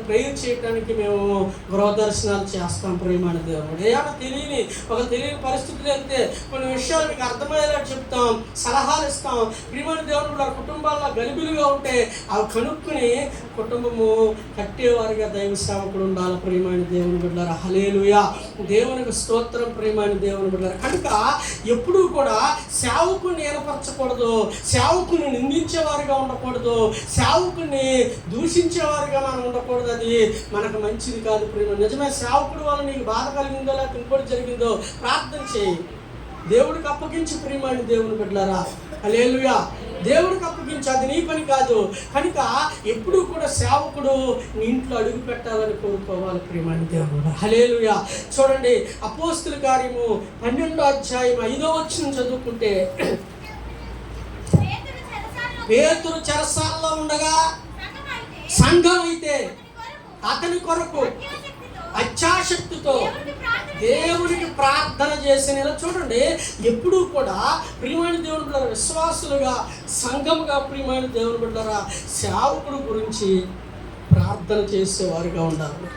ప్రేయర్ చేయడానికి మేము గృహ దర్శనాలు చేస్తాం. ప్రియమైన దేవుడు ఏమైనా తెలియని పరిస్థితులు వెళ్తే కొన్ని విషయాలు మీకు అర్థమయ్యేలా చెప్తాం, సలహాలు ఇస్తాం. ప్రియమైన దేవుని బిడ్డలారా, కుటుంబాల్లో గలిబిలుగా ఉంటే అవి కనుక్కుని కుటుంబము కట్టేవారిగా దైవ సేవకుడు ఉండాలి. ప్రియమైన దేవుని బిడ్డలారా, హల్లెలూయా, దేవునికి స్తోత్రం. ప్రియమైన దేవుని బిడ్డలారా, కనుక ఎప్పుడూ కూడా సేవకుని ఏర్పరచకూడదు, సేవకుని నిందించేవారిగా ఉండకూడదు, సేవకుని దూషించేవారిగా మనం ఉండకూడదు. అది మనకు మంచిది కాదు. ప్రియమైన నిజమే సేవకుడు వల్ల నీకు బాధ కలిగిందో లేకపోతే ఇంకోటి జరిగిందో ప్రార్థన చేయి, దేవుడికి అప్పగించి. ప్రియమైన దేవుని బిడ్డలారా, హల్లెలూయా, దేవుడికి అప్పగించి, అది నీ పని కాదు. కనుక ఎప్పుడూ కూడా సేవకుడు నీ ఇంట్లో అడుగు పెట్టాలని కోరుకోవాలి. ప్రియమైన దేవుడు, హల్లెలూయా. చూడండి, అపోస్తుల కార్యము 12వ అధ్యాయం 5వ వచనం చదువుకుంటే, పేతురు చెరసాలలో ఉండగా సంఘం అయితే అతని కొరకు అత్యాశక్తితో దేవునికి ప్రార్థన చేసిన. ఇలా చూడండి, ఎప్పుడూ కూడా ప్రియమైన దేవుని బిడ్డలారా, విశ్వాసులుగా సంఘముగా ప్రియమైన దేవుని బిడ్డలారా సేవకుడు గురించి ప్రార్థన చేసేవారుగా ఉండాలి.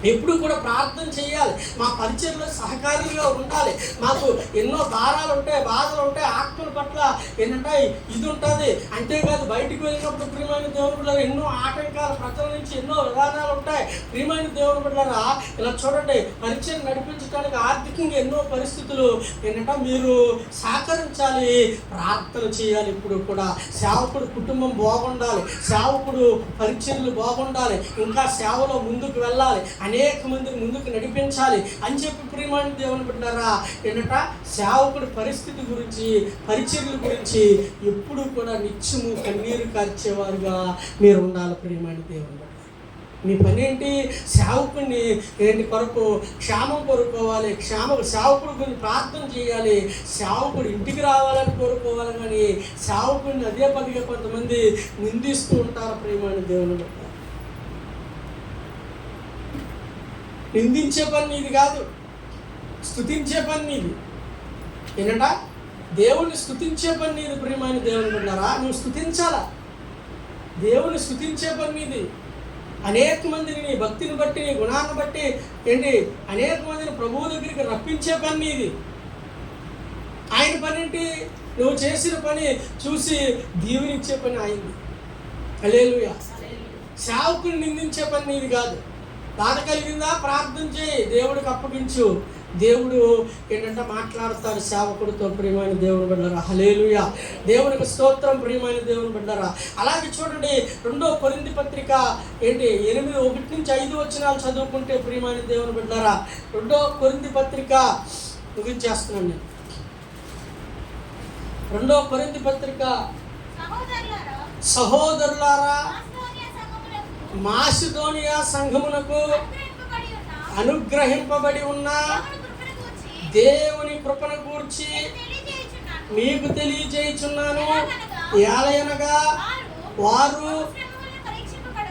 ఎప్పుడు కూడా ప్రార్థన చేయాలి. మా పరిచయంలో సహకారిగా ఉండాలి. మాకు ఎన్నో భారాలు ఉంటాయి, బాధలు ఉంటాయి, ఆత్మల పట్ల ఇది ఉంటుంది. అంతేకాదు బయటికి వెళ్ళినప్పుడు ప్రియమైన దేవుని బిడ్డలారా ఎన్నో ఆటంకాలు, ప్రజల నుంచి ఎన్నో విధానాలు ఉంటాయి. ప్రియమైన దేవుని బిడ్డలారా, ఇలా చూడండి, పరిచయం నడిపించడానికి ఆర్థికంగా ఎన్నో పరిస్థితులు మీరు సహకరించాలి, ప్రార్థన చేయాలి. ఇప్పుడు కూడా సేవకుడు కుటుంబం బాగుండాలి, సేవకుడు పరిచర్లు బాగుండాలి, ఇంకా సేవలో ముందుకు వెళ్ళాలి, అనేక మందిని ముందుకు నడిపించాలి అని చెప్పి ప్రియమైన దేవుని బిడ్డలారా సేవకుడి పరిస్థితి గురించి, పరిచర్ల గురించి ఎప్పుడు కూడా నిత్యము కన్నీరు కార్చేవారుగా మీరు ఉండాలి. ప్రియమైన దేవుని బిడ్డ, మీ పని ఏంటి? సేవకుడిని కొరకు క్షేమం కోరుకోవాలి, సేవకుడి గురించి ప్రార్థన చేయాలి, సేవకుడు ఇంటికి రావాలని కోరుకోవాలి. కానీ సేవకుడిని అదే పదిగా కొంతమంది నిందిస్తూ ఉంటారు. ప్రియమైన దేవుని బిడ్డ, నిందించే పని నీది కాదు, స్తుతించే పని నీది. దేవుని స్తుతించే పని నీది. ప్రియమైన దేవుని బిడ్డలారా, నువ్వు స్తుతించాలా, దేవుని స్తుతించే పని నీది. అనేక మందిని నీ భక్తిని బట్టి, నీ గుణాన్ని బట్టి అనేక మందిని ప్రభువు దగ్గరికి రప్పించే పని నీది. ఆయన పని ఏంటి? నువ్వు చేసిన పని చూసి దీవెనిచ్చే పని అయింది. హల్లెలూయా. సేవకుని నిందించే పని నీది కాదు. బాధ కలిగిందా? ప్రార్థన చేయి, దేవుడికి అప్పగించు. దేవుడు ఏంటంటే మాట్లాడతాడు సేవకుడితో. ప్రియమైన దేవుని బిడ్డలారా, హల్లెలూయా, దేవునికి స్తోత్రం. ప్రియమైన దేవుని బిడ్డలారా, అలాగే చూడండి 2 కొరింథీ పత్రిక 8:1-5 చదువుకుంటే ప్రియమైన దేవుని బిడ్డలారా, 2 కొరింథీ పత్రిక ముగించేస్తున్నాను నేను. 2 కొరింథీ పత్రిక, సహోదరులారా, మాసిదోనియా సంఘమునకు అనుగ్రహింపబడి ఉన్న దేవుని కృపను గూర్చి మీకు తెలియజేయుచున్నాను. ఏలయనగా వారు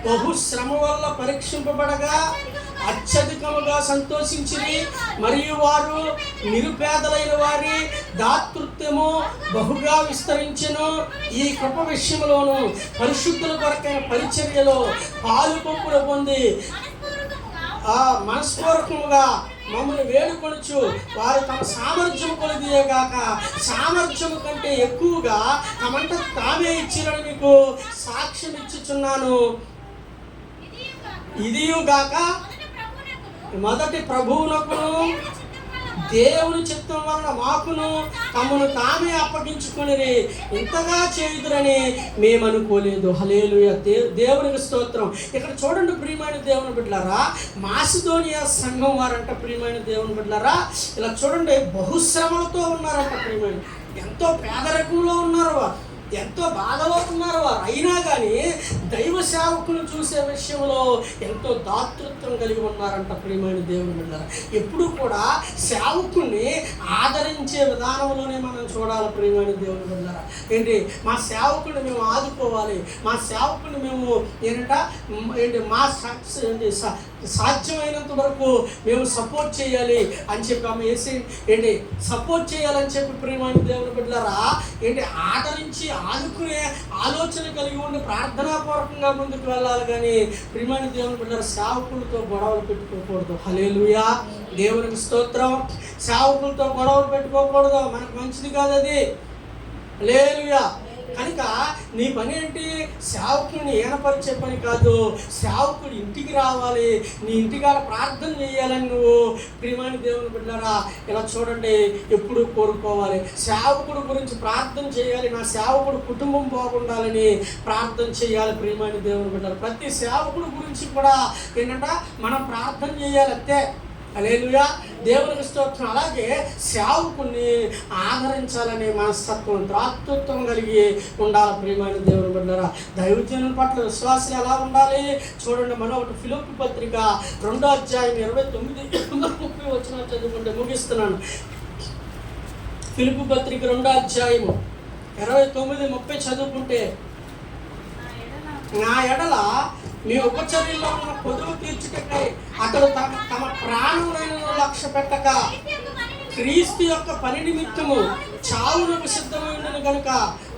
బహుశ్రమ వల్ల పరీక్షింపబడగా అత్యధికముగా సంతోషించింది, మరియు వారు నిరుపేదలైన వారి దాతృత్వము బహుగా విస్తరించెను. ఈ కృప విషయంలోను పరిశుద్ధుల కొరకైన పరిచర్యలో పాలు పంపులు పొంది మనస్పూర్వకముగా మమ్మల్ని వేడుకొనుచు వారు తమ సామర్థ్యం కొలిదియేగాక సామర్థ్యము కంటే ఎక్కువగా తమంట తామే ఇచ్చిరని మీకు సాక్ష్యం ఇచ్చుచున్నాను. ఇదియుగాక మొదటి ప్రభువునకును దేవుని చిత్తం వలన మాకును తమను తామే అప్పగించుకుని ఇంతగా చేయుదురని మేము అనుకోలేదు. హల్లెలూయా, దేవునికి స్తోత్రం. ఇక్కడ చూడండి ప్రియమైన దేవుని బిడ్డలారా, మాసిదోనియా సంఘం వారంట ప్రియమైన దేవుని బిడ్డలారా, ఇలా చూడండి బహుశ్రమలతో ఉన్నారంట. ప్రియమైన ఎంతో పేదరికంలో ఉన్నారు వారు, ఎంతో బాధలో ఉన్నారు వారు. అయినా కానీ దైవ సేవకుని చూసే విషయంలో ఎంతో దాతృత్వం కలిగి ఉన్నారంట. ప్రియమైన దేవుని బిడ్డలారా, ఎప్పుడు కూడా సేవకుని ఆదరించే విధానంలోనే మనం చూడాలి. ప్రియమైన దేవుని బిడ్డలారా, మా సేవకుని మేము ఆదుకోవాలి, మా సేవకుని మేము మా సాధ్యమైనంత వరకు మేము సపోర్ట్ చేయాలి అని చెప్పి ఆమె సపోర్ట్ చేయాలని చెప్పి ప్రియమైన దేవుని బిడ్డలారా ఆదరించి ఆదుకునే ఆలోచన కలిగి ఉండి ప్రార్థనాపూర్వకంగా ముందుకు వెళ్ళాలి. కానీ ప్రియమైన దేవుని బిడ్డలారా, సేవకులతో గొడవలు పెట్టుకోకూడదు. హల్లెలూయా, దేవునికి స్తోత్రం. సేవకులతో గొడవలు పెట్టుకోకూడదు, మనకు మంచిది కాదు అది. హల్లెలూయా. కనుక నీ పని ఏంటి? సేవకుని ఏనపరిచే పని కాదు, సేవకుడు ఇంటికి రావాలి, నీ ఇంటికాడ ప్రార్థన చేయాలని నువ్వు ప్రియమైన దేవుని బిడ్డలారా ఇలా చూడండి ఎప్పుడు కోరుకోవాలి. సేవకుడు గురించి ప్రార్థన చేయాలి, నా సేవకుడు కుటుంబం బాగుండాలని ప్రార్థన చేయాలి. ప్రియమైన దేవుని బిడ్డలారా, ప్రతి సేవకుడు గురించి కూడా ఏంటంటే మనం ప్రార్థన చేయాలి అంతే. హల్లెలూయా, దేవునికి స్తోత్రం. అలాగే సేవకుని ఆదరించాలనే మనస్తత్వం దాతృత్వం కలిగి ఉండాలి. ప్రియమైన దేవుని బిడ్డలారా, దైవజనుల పట్ల విశ్వాసం ఎలా ఉండాలి చూడండి. మనొకటి ఫిలిప్పీ పత్రిక 2:29-30 చదువుకుంటే ముగిస్తున్నాను. ఫిలిప్పీ పత్రిక 2:29-30 చదువుకుంటే, నా ఎడల మీ ఉపచర్యలో ఉన్న పొదువు తీర్చుటకై అతడు తమ ప్రాణములను లక్ష్య పెట్టక క్రీస్తు యొక్క పని నిమిత్తము చావునకు సిద్ధమైనను కనుక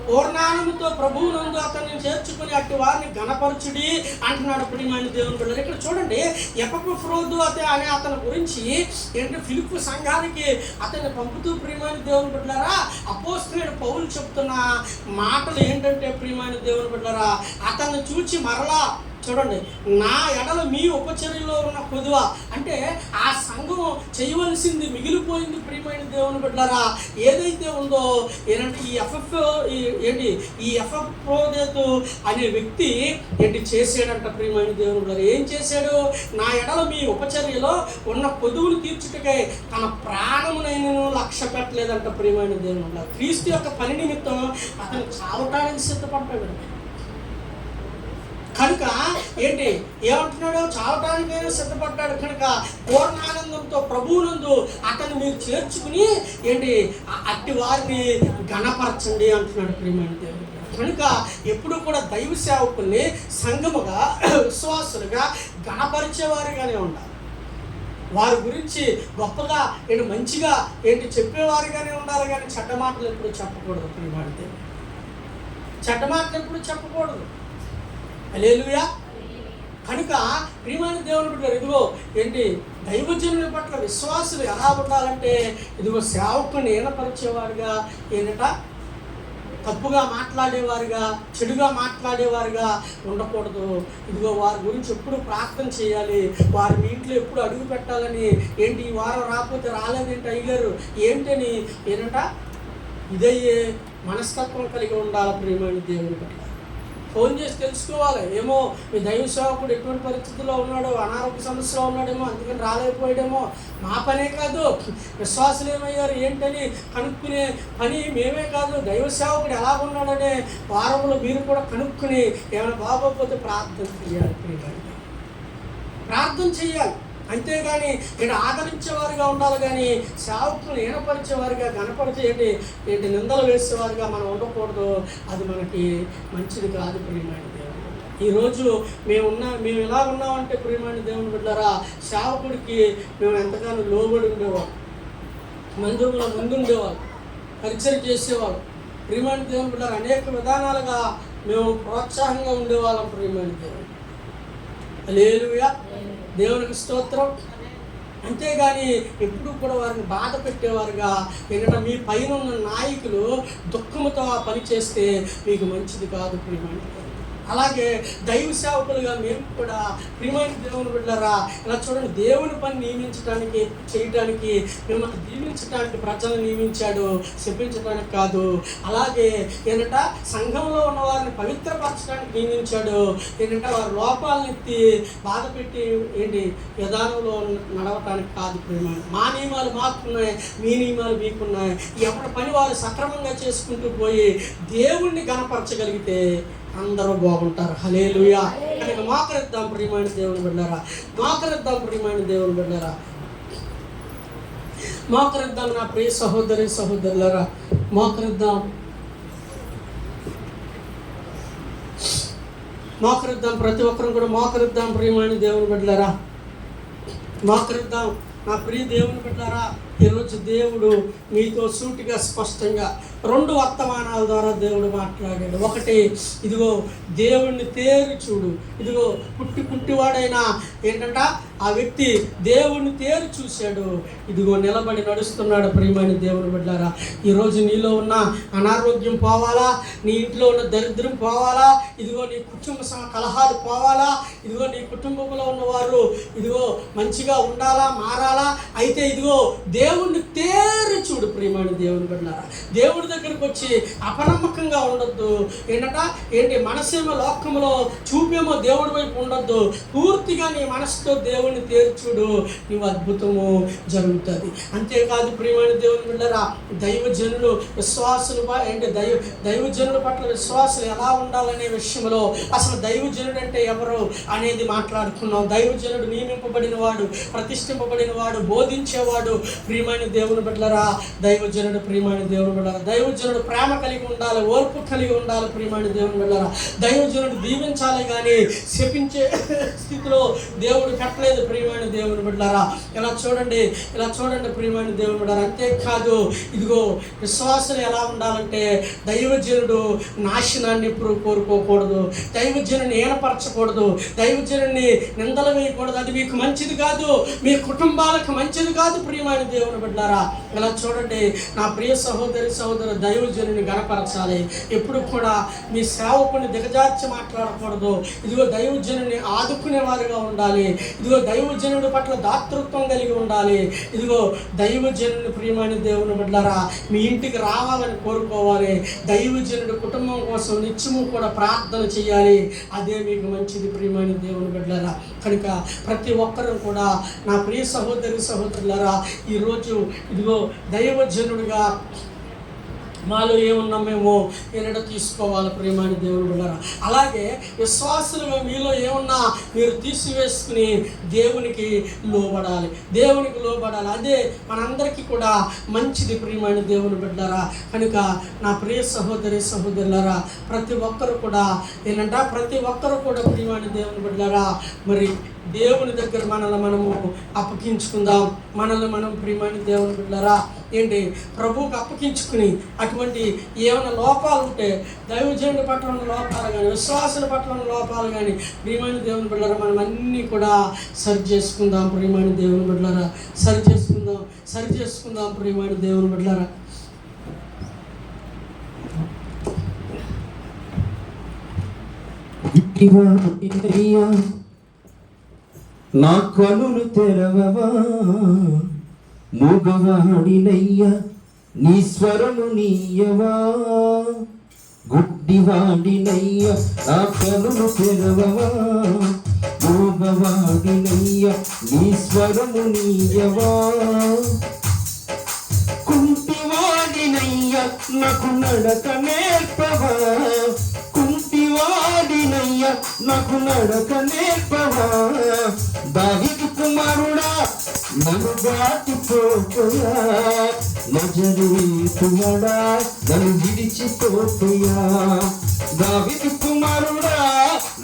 పూర్ణానందముతో ప్రభువునందు అతన్ని చేర్చుకుని అట్టి వారిని గణపరచుడి అంటున్నాడు. ప్రియమైన దేవుని బిడ్డలారా, ఇక్కడ చూడండి ఎపఫ్రోదు అనే అతని గురించి ఫిలిప్పీ సంఘానికి అతన్ని పంపుతూ ప్రియమైన దేవుని బిడ్డలారా అపోస్తలుడైన పౌలు చెప్తున్న మాటలు ఏంటంటే ప్రియమైన దేవుని బిడ్డలారా, అతన్ని చూచి మరలా చూడండి, నా ఎడల మీ ఉపచర్యలో ఉన్న కొదువ అంటే ఆ సంఘం చేయవలసింది మిగిలిపోయింది. ప్రియమైన దేవుని బిడ్డలారా, ఏదైతే ఉందో ఈ ఎపఫ్రోదితు అనే వ్యక్తి చేసాడంట. ప్రియమైన దేవుని బిడ్డలారా, ఏం చేశాడు? నా ఎడల మీ ఉపచర్యలో ఉన్న కొదువులు తీర్చుటకై తన ప్రాణమునైనను లక్ష్య పెట్టలేదంట. ప్రియమైన దేవుని బిడ్డలారా, క్రీస్తు యొక్క పని నిమిత్తం అతను చావటానికి సిద్ధపడ్డాడు. కనుక ఏమంటున్నాడు? చావటానికైనా సిద్ధపడ్డాడు. కనుక పూర్ణానందంతో ప్రభువునందు అతన్ని మీరు చేర్చుకుని అట్టి వారిని గణపరచండి అంటున్నాడు. ప్రియమైన దేవుడు కనుక ఎప్పుడు కూడా దైవ సేవకుల్ని సంఘముగా విశ్వాసులుగా గణపరిచేవారిగానే ఉండాలి. వారి గురించి గొప్పగా మంచిగా చెప్పేవారిగానే ఉండాలి. కానీ చెడ్డ మాటలు ఎప్పుడు చెప్పకూడదు. ప్రియమైన దేవుడు చెడ్డ మాటలు ఎప్పుడు చెప్పకూడదు. హల్లెలూయా. కనుక ప్రియమైన దేవుని బిడ్డలారా, ఇదిగో దైవజనుల పట్ల విశ్వాసులు ఎలా ఉండాలంటే ఇదిగో సేవకుని ఏనపరిచేవారుగా తప్పుగా మాట్లాడేవారుగా, చెడుగా మాట్లాడేవారుగా ఉండకూడదు. ఇదిగో వారి గురించి ఎప్పుడు ప్రార్థన చేయాలి. వారి మీ ఇంట్లో ఎప్పుడు అడుగు పెట్టాలని, ఏంటి ఈ వారం రాకపోతే రాలేదేంటి అయ్యారు ఏంటని ఇదయ్యే మనస్తత్వం కలిగి ఉండాలి ప్రియమైన దేవుని పట్ల. ఫోన్ చేసి తెలుసుకోవాలి. ఏమో మీ దైవ సేవకుడు ఎటువంటి పరిస్థితుల్లో ఉన్నాడో, అనారోగ్య సమస్యలో ఉన్నాడేమో, అందుకని రాలేకపోయాడేమో. మా పనే కాదు, విశ్వాసులు ఏమయ్యారు ఏంటని కనుక్కునే పని మేమే కాదు, దైవ సేవకుడు ఎలా ఉన్నాడనే వారంలో మీరు కూడా కనుక్కుని ఏమైనా బాగోకపోతే ప్రార్థన చేయాలి. ప్రార్థన చేయాలి. అంతేగాని నేను ఆదరించేవారుగా ఉండాలి, కానీ సేవకులను ఈనపరిచేవారుగా, ఏంటి నిందలు వేసేవారుగా మనం ఉండకూడదు. అది మనకి మంచిది కాదు ప్రియమైన దేవుని. ఈరోజు మేము ఎలా ఉన్నామంటే ప్రియమైన దేవుని బిడ్డలారా, సేవకుడికి మేము ఎంతగానో లోబడి ఉండేవాళ్ళం, మందిరంలో ముందుండేవాళ్ళం, పరిచయం చేసేవాళ్ళం. ప్రియమైన దేవుని బిడ్డలారా, అనేక విధానాలుగా మేము ప్రోత్సాహంగా ఉండేవాళ్ళం ప్రియమైన దేవుని. హల్లెలూయా, దేవునికి స్తోత్రం. అంతేగాని ఎప్పుడు కూడా వారిని బాధ పెట్టేవారుగా, ఎందుకంటే మీ పైన ఉన్న నాయకులు దుఃఖంతో ఆ పని చేస్తే మీకు మంచిది కాదు ప్రియమైన. అలాగే దైవ సేవకులుగా మేము కూడా ప్రియమైన దేవుని బిడ్డలారా, ఇలా చూడండి, దేవుని పని నియమించడానికి చేయడానికి, మిమ్మల్ని దీవించడానికి ప్రజలను నియమించాడు, శపించడానికి కాదు. అలాగే సంఘంలో ఉన్న వారిని పవిత్రపరచడానికి నియమించాడు. వారి లోపాలను ఎత్తి బాధ పెట్టి విధానంలో నడవటానికి కాదు ప్రియమైన. మా నియమాలు మాకున్నాయి, మీ నియమాలు మీకున్నాయి. ఎవరి పని వారు సక్రమంగా చేసుకుంటూ పోయి దేవుణ్ణి గణపరచగలిగితే అందరూ బాగుంటారు. హల్లెలూయా. కనుక మోకరిద్దాం ప్రియమైన దేవుని బిడ్డలారా, మోకరిద్దాం ప్రియమైన దేవుని బిడ్డలారా, మోకరిద్దాం నా ప్రియ సహోదరి సహోదరులారా, మోకరిద్దాం, మోకరిద్దాం. ప్రతి ఒక్కరు కూడా మోకరిద్దాం ప్రియమైన దేవుని బిడ్డలారా, మోకరిద్దాం నా ప్రియ దేవుని బిడ్డలారా. ఈరోజు దేవుడు మీతో సూటిగా స్పష్టంగా 2 వర్తమానాల ద్వారా దేవుడు మాట్లాడాడు. ఒకటి, ఇదిగో దేవుణ్ణి తేరి చూడు. ఇదిగో పుట్టివాడైనా ఆ వ్యక్తి దేవుణ్ణి తేరి చూశాడు, ఇదిగో నిలబడి నడుస్తున్నాడు ప్రియమైన దేవుని బిడ్డలారా. ఈరోజు నీలో ఉన్న అనారోగ్యం పోవాలా, నీ ఇంట్లో ఉన్న దరిద్రం పోవాలా, ఇదిగో నీ కుటుంబ కలహాలు పోవాలా, ఇదిగో నీ కుటుంబంలో ఉన్నవారు ఇదిగో మంచిగా ఉండాలా, మారాలా, అయితే ఇదిగో దేవుణ్ణి తేరి చూడు ప్రియమైన దేవుని బిడ్డలారా. దేవుడి దగ్గరికి వచ్చి అపనమ్మకంగా ఉండొద్దు. మనసేమో లోకంలో, చూపేమో దేవుడి వైపు ఉండొద్దు. పూర్తిగా నీ మనసుతో దేవుణ్ణి తేర్చుడు, నీవు అద్భుతము జరుగుతుంది. అంతేకాదు ప్రియమైన దేవుని బిడ్డలారా, దైవజనులు విశ్వాసులు దైవజనుల పట్ల విశ్వాసులు ఎలా ఉండాలనే విషయంలో అసలు దైవజనుడు అంటే ఎవరు అనేది మాట్లాడుకున్నాం. దైవజనుడు నియమింపబడిన వాడు, ప్రతిష్ఠింపబడిన వాడు, బోధించేవాడు. ప్రియమైన దేవుని బిడ్డలారా, దైవజనుడు ప్రియమైన దేవుని బిడ్డలారా, దైవజనుడు ప్రేమ కలిగి ఉండాలి, ఓర్పు కలిగి ఉండాలి ప్రియమైన దేవుని బిడ్డలారా. దైవజనుడు దీవించాలి కానీ శపించే స్థితిలో దేవుడు పెట్టలేదు ప్రియమైన దేవుని బిడ్డలారా. ఇలా చూడండి ప్రియమైన దేవుని బిడ్డలారా. అంతేకాదు, ఇదిగో విశ్వాసులు ఎలా ఉండాలంటే దైవజనుడు నాశనాన్ని ఎప్పుడు కోరుకోకూడదు, దైవజనుని ఏనపరచకూడదు, దైవజనుని నిందలు వేయకూడదు. అది మీకు మంచిది కాదు, మీ కుటుంబాలకు మంచిది కాదు ప్రియమైన దేవుని బిడ్డలారా. ఇలా చూడండి నా ప్రియ సహోదరి సహోదరు, దైవజనుని గణపరచాలి. ఎప్పుడు కూడా మీ సేవకుని దిగజార్చి మాట్లాడకూడదు. ఇదిగో దైవజనుని ఆదుకునేవారుగా ఉండాలి. ఇదిగో దైవజనుడి పట్ల దాతృత్వం కలిగి ఉండాలి. ఇదిగో దైవజనుని ప్రియమైన దేవుని బిడ్డలారా, మీ ఇంటికి రావాలని కోరుకోవాలి. దైవజనుడి కుటుంబం కోసం నిత్యము కూడా ప్రార్థన చేయాలి. అదే మీకు మంచిది ప్రియమైన దేవుని బిడ్డలారా. కనుక ప్రతి ఒక్కరూ కూడా నా ప్రియ సహోదరి సహోదరులారా, ఈరోజు ఇదిగో దైవజనుడిగా మాలో ఏమున్నాం మేము తీసుకోవాలి ప్రియమైన దేవుని బిడ్డలారా. అలాగే విశ్వాసులుగా మీలో ఏమున్నా మీరు తీసివేసుకుని దేవునికి లోబడాలి. అదే మనందరికీ కూడా మంచిది ప్రియమైన దేవుని బిడ్డలారా. కనుక నా ప్రియ సహోదరి సహోదరులారా, ప్రతి ఒక్కరు కూడా ప్రియమైన దేవుని బిడ్డలారా, మరి దేవుని దగ్గర మనము అప్పగించుకుందాం. మనం ప్రియమైన దేవుని బిడ్డలారా ప్రభువుకి అప్పగించుకుని అటువంటి ఏమైనా లోపాలు ఉంటే, దైవజనుడి పట్ల ఉన్న లోపాలు కానీ, విశ్వాసుల పట్ల ఉన్న లోపాలు కానీ ప్రియమైన దేవుని బిడ్డలారా, మనం అన్నీ కూడా సరి చేసుకుందాం ప్రియమైన దేవుని బిడ్డలారా. సరి చేసుకుందాం ప్రియమైన దేవుని బిడ్డలారా.
గుడ్డివాడినయ్యా నా కనులు తెరవవా, మూగవాడినయ్యా నీ స్వరము నీయవా. గుడ్డివాడినయ్యా నా కనులు తెరవవా, మూగవాడినయ్యా నీ స్వరము నీయవా. కుంటివాడినయ్యా నాకు నడక నేర్పవా, కుంటివాడినయ్యా నాకు నడక నేర్పవా. దావీదు కుమారుడా నన్ను దాటిపోతయా, నజరేతువాడా నన్ను విడిచిపోతయా. దావీదు కుమారుడా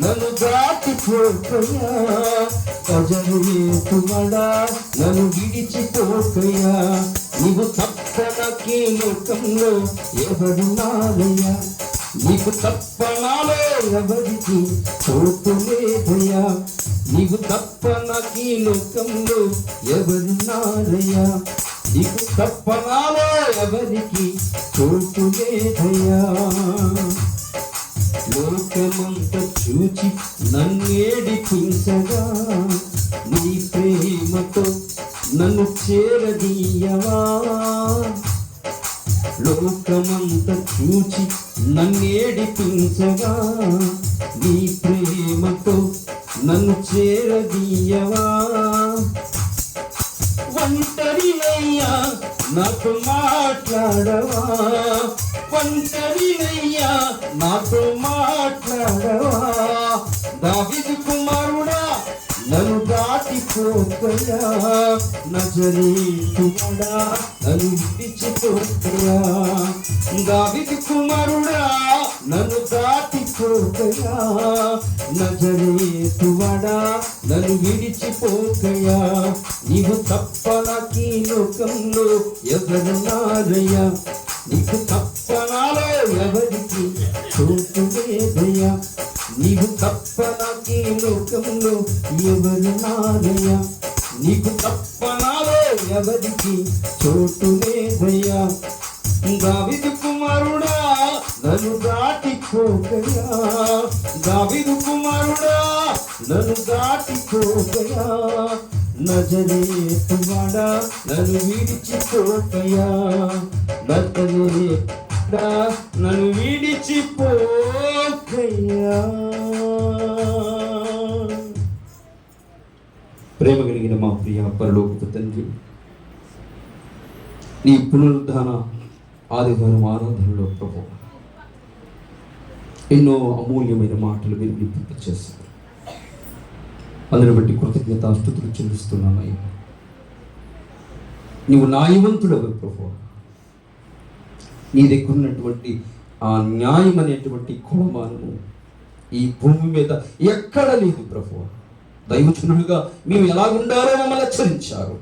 నన్ను దాటిపోతయా, నజరేతువాడా నన్ను విడిచిపోతయా. నీవు తప్ప నాకీ లోకంలో ఎవరున్నారయ్యా, నీకు తప్ప నాలో ఎవరికి చోటు లేదయ్యా. నీకు తప్ప నాకీ లోకంలో ఎవరున్నారయ్యా, నీకు తప్ప నాలో ఎవరికి చోటు లేదయ్యా. లోకమంత చూచి నన్నేడిపించగా, నీ ప్రేమతో నన్ను చేరదీయవా. లోకమంత చూచి నన్నేడిపించగా, నీ ప్రేమతో నన్ను చేరదీయవా. ఒంటరినయ్యా నాతో మాట్లాడవా, ఒంటరినయ్యా నాతో మాట్లాడవా. దావీదు కుమారుడా నన్ను దాటిపోతయా, నజరేతువాడా నన్ను విడిచిపోతయా. దావీదు కుమారుడా నన్ను దాటిపోతయా, నజరేతువాడా నన్ను విడిచిపోతయా. నీవు తప్ప నాకీ లోకంలో ఎవరున్నారయ్యా, నీకు తప్ప నాలో ఎవరికి చోటు లేదయ్యా. నీవు తప్ప నాకీ లోకంలో ఎవరున్నారయ్యా, నీకు తప్ప నాలో ఎవరికి చోటు లేదయ్యా. దావీదు కుమారుడా నన్ను దాటిపోకయా, దావీదు కుమారుడా నన్ను దాటిపోకయా. నజరేతువాడా నన్ను విడిచిపోకయా, నజరేతువాడా నన్ను విడిచిపోకయా. ప్రేమ కలిగిన మా ప్రియ పరలోకపు తండ్రి, నీ పునరుద్ధాన ఆదివారం ఆరాధనలో ప్రభు ఎన్నో అమూల్యమైన మాటలు మీరు వినిపింపచేశారు. అందుని బట్టి కృతజ్ఞతాస్తుతులు చెల్లిస్తున్నానయ్యా. నీవు న్యాయవంతుడవు ప్రభు. నీ దగ్గర ఉన్నటువంటి ఆ న్యాయం అనేటువంటి కొలమానము ఈ భూమి మీద ఎక్కడ లేదు ప్రభు. దైవజనులుగా మేము ఎలా ఉండాలో మమ్మల్ని హెచ్చరించారు.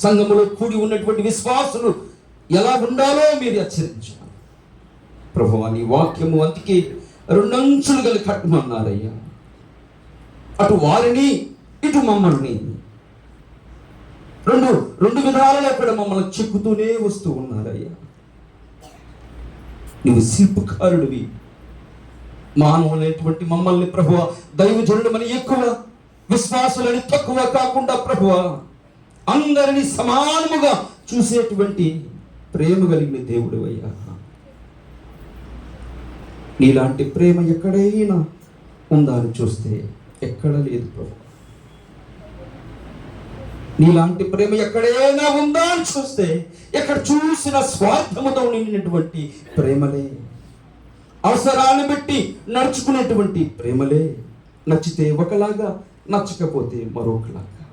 సంఘములో కూడి ఉన్నటువంటి విశ్వాసులు ఎలా ఉండాలో మీరు హెచ్చరించారు ప్రభువా. నీ వాక్యము అందుకే రెండంచులు గల కట్టమన్నారయ్యా. అటు వారిని ఇటు మమ్మల్ని రెండు విధాలలో కూడా మమ్మల్ని చెక్కుతూనే వస్తూ ఉన్నారయ్యా. నువ్వు శిల్పకారుడివి. మానవులైనటువంటి మమ్మల్ని ప్రభువా దైవజనుడమని ఎక్కువ, విశ్వాసులని తక్కువ కాకుండా ప్రభువా అందరినీ సమానముగా చూసేటువంటి ప్రేమ కలిగిన దేవుడు అయ్యా. నీలాంటి ప్రేమ ఎక్కడైనా ఉందా అని చూస్తే ఎక్కడ లేదు ప్రభు. నీలాంటి ప్రేమ ఎక్కడైనా ఉందా అని చూస్తే ఎక్కడ చూసిన స్వార్థముతో నిండినటువంటి ప్రేమలే, అవసరాన్ని బట్టి నడుచుకునేటువంటి ప్రేమలే. నచ్చితే ఒకలాగా, నచ్చకపోతే మరొకలాగా,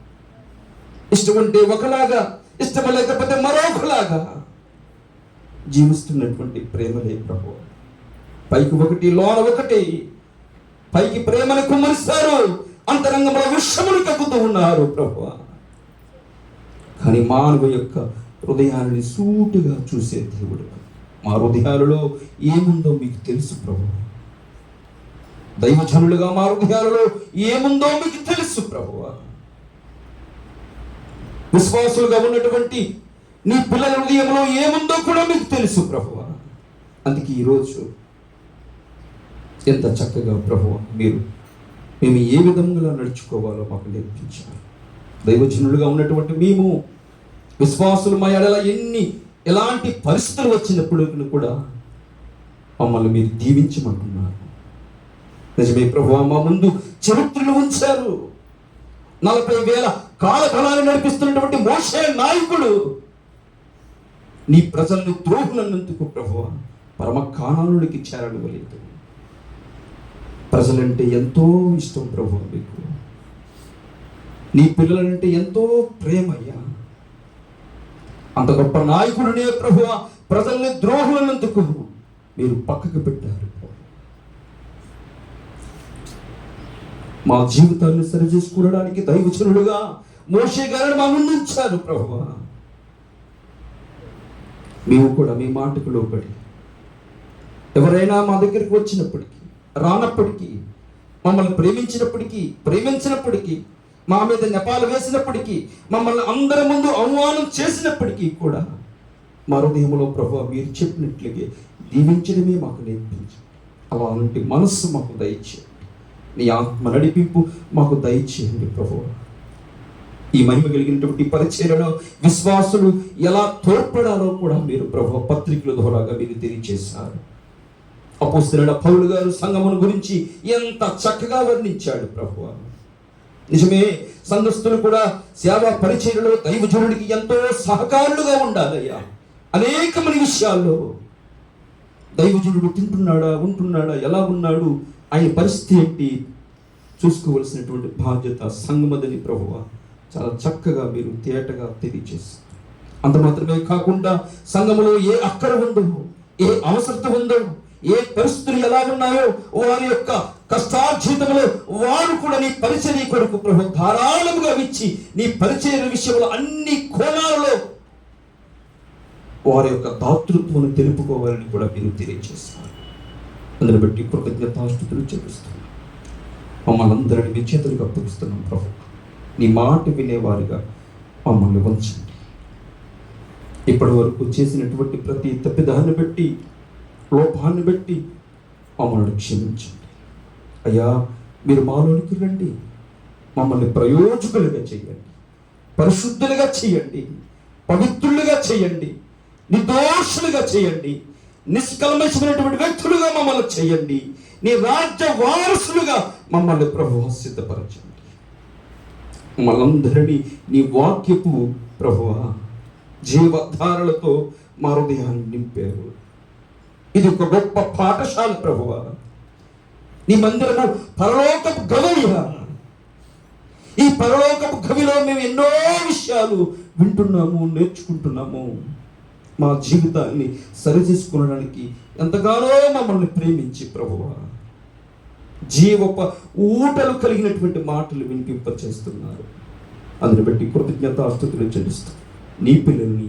ఇష్టం ఉంటే ఒకలాగా, ఇష్టం లేకపోతే మరొకలాగా జీవిస్తున్నటువంటి ప్రేమలే ప్రభు. పైకి ఒకటి, లోన ఒకటి. పైకి ప్రేమను కుమ్మరిస్తారు, అంతరంగంలో విషములు కక్కుతూ ఉన్నారు ప్రభు. కానీ మానవ యొక్క హృదయాన్ని సూటిగా చూసే దేవుడు. మా హృదయాలలో ఏముందో మీకు తెలుసు ప్రభు. దైవజనులుగా మా హృదయాలలో ఏముందో మీకు తెలుసు ప్రభు. విశ్వాసులుగా ఉన్నటువంటి నీ పిల్లల హృదయంలో ఏముందో కూడా మీకు తెలుసు ప్రభు. అందుకే ఈరోజు ఎంత చక్కగా ప్రభువా మేము ఏ విధంగా నడుచుకోవాలో మాకు నేర్పించారు. దైవజనులుగా ఉన్నటువంటి మేము విశ్వాసులు మా ఎడల ఎలాంటి పరిస్థితులు వచ్చినప్పుడు కూడా మమ్మల్ని మీరు దీవించమంటున్నారు. నిజమే ప్రభువా, మా ముందు చరిత్రలు ఉంచారు. 40,000 కాలకళాన్ని నడిపిస్తున్నటువంటి మోషే నాయకుడు నీ ప్రజలను ద్రోహులన్నందుకు ప్రభువా పరమ కానానుడికి చేరనివ్వలేదు. ప్రజలంటే ఎంతో ఇష్టం ప్రభువా, మీకు నీ పిల్లలంటే ఎంతో ప్రేమయ్యా. అంత గొప్ప నాయకుడినే ప్రభువా ప్రజల్ని ద్రోహులన్నందుకు మీరు పక్కకు పెట్టారు. మా జీవితాన్ని సరిచేసుకోవడానికి దైవజనులుగా మోషే గారిని మా ముందు ఉంచారు ప్రభువా. మేము కూడా మీ మాటకు లోబడి ఎవరైనా మా దగ్గరికి వచ్చినప్పటికీ రానప్పటికీ, మమ్మల్ని ప్రేమించినప్పటికీ, మా మీద నెపాలు వేసినప్పటికీ, మమ్మల్ని అందరి ముందు అవమానం చేసినప్పటికీ కూడా మా హృదయంలో ప్రభువా మీరు చెప్పినట్లుగా దీవించడమే మాకు నేర్పించండి. అలాంటి మనస్సు మాకు దయచేయండి. నీ ఆత్మ నడిపింపు మాకు దయచేయండి ప్రభువా. ఈ మహిమ కలిగినటువంటి పరిచర్యలో విశ్వాసులు ఎలా తోడ్పడాలో కూడా మీరు ప్రభువా పత్రికల ద్వారాగా మీరు తెలియజేశారు. అపోస్తలుడైన పౌలు గారు సంఘమును గురించి ఎంత చక్కగా వర్ణించాడు ప్రభువా. నిజమే, సంఘస్థులు కూడా సేవా పరిచర్యలో దైవజనుడికి ఎంతో సహకారులుగా ఉండాలయ్యా. అనేకమైన విషయాల్లో దైవజనుడు తింటున్నాడా, ఉంటున్నాడా, ఎలా ఉన్నాడు, ఆయన పరిస్థితి ఏంటి చూసుకోవలసినటువంటి బాధ్యత సంఘమదని ప్రభువా చాలా చక్కగా మీరు తేటగా తెలియజేశారు. అంత మాత్రమే కాకుండా సంఘములో ఏ అక్కర ఉందో, ఏ అవసరత ఉందో, ఏ పరిస్థితులు ఎలా ఉన్నాయో వారి యొక్క కష్టార్జితములో వారు కూడా నీ పరిచర్య కొరకు ప్రభు ధారాళముగా ఇచ్చి నీ పరిచర్య విషయంలో అన్ని కోణాలలో వారి యొక్క దాతృత్వను తెలుపుకోవాలని కూడా మీరు తెలియజేస్తారు. అందుని బట్టి కృతజ్ఞతాస్తుతులు చెల్లిస్తున్నాం. మమ్మల్ని అందరినీ మీ చేతులకు అప్పగిస్తున్నాం ప్రభు. నీ మాట వినేవారిగా మమ్మల్ని వంచండి. ఇప్పటి వరకు చేసినటువంటి ప్రతి తప్పిదాన్ని బట్టి, లోపాన్ని బట్టి మమ్మల్ని క్షమించండి అయ్యా. మీరు మాలోనికి రండి, మమ్మల్ని ప్రయోజకులుగా చేయండి, పరిశుద్ధులుగా చేయండి, పవిత్రులుగా చేయండి, నిర్దోషులుగా చేయండి, నిష్కల్మషమైనటువంటి వ్యక్తులుగా మమ్మల్ని చేయండి. నీ రాజ్య వారసులుగా మమ్మల్ని ప్రభువా సిద్ధపరచండి. మనందరినీ నీ వాక్యపు ప్రభువా జీవధారలతో మా హృదయాన్ని నింపారు. ఇది ఒక గొప్ప పాఠశాల ప్రభువా. నీ మందిరము పరలోకపు గవియా. ఈ పరలోకపు గవిలో మేము ఎన్నో విషయాలు వింటున్నాము, నేర్చుకుంటున్నాము. మా జీవితాన్ని సరిచేసుకోవడానికి ఎంతగానో మమ్మల్ని ప్రేమించి ప్రభువా జీవప ఊటలు కలిగినటువంటి మాటలు వినిపింపచేస్తున్నారు. అందుని బట్టి కృతజ్ఞతాస్తుతులు చెల్లిస్తూ నీ పిల్లల్ని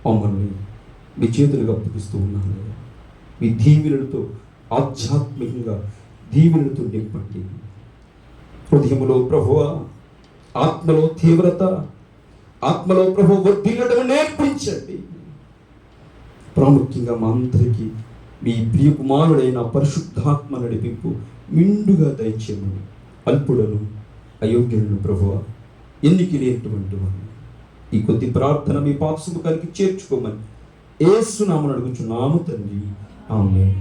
మమ్మల్ని మీ చేతులుగా అప్పగిస్తూ ఉన్నాను. మీ దీవెనలతో ఆధ్యాత్మికంగా దీవెనలతో నింపండి. హృదయంలో ప్రభువా ఆత్మలో తీవ్రత, ఆత్మలో ప్రభు వర్ధిల్లడం నేర్పించండి. ప్రాముఖ్యంగా మా అందరికీ మీ ప్రియ కుమారుడైన పరిశుద్ధాత్మ నడిపింపు మిండుగా దయచేయమని, అల్పుడను అయోగ్యులను ప్రభువా ఎన్నిక లేనటువంటి వాడిని ఈ కొద్ది ప్రార్థన మీ పాప సుముఖానికి చేర్చుకోమని యేసు నామమున అడుగుచున్నాము తండ్రి, ఆమేన్.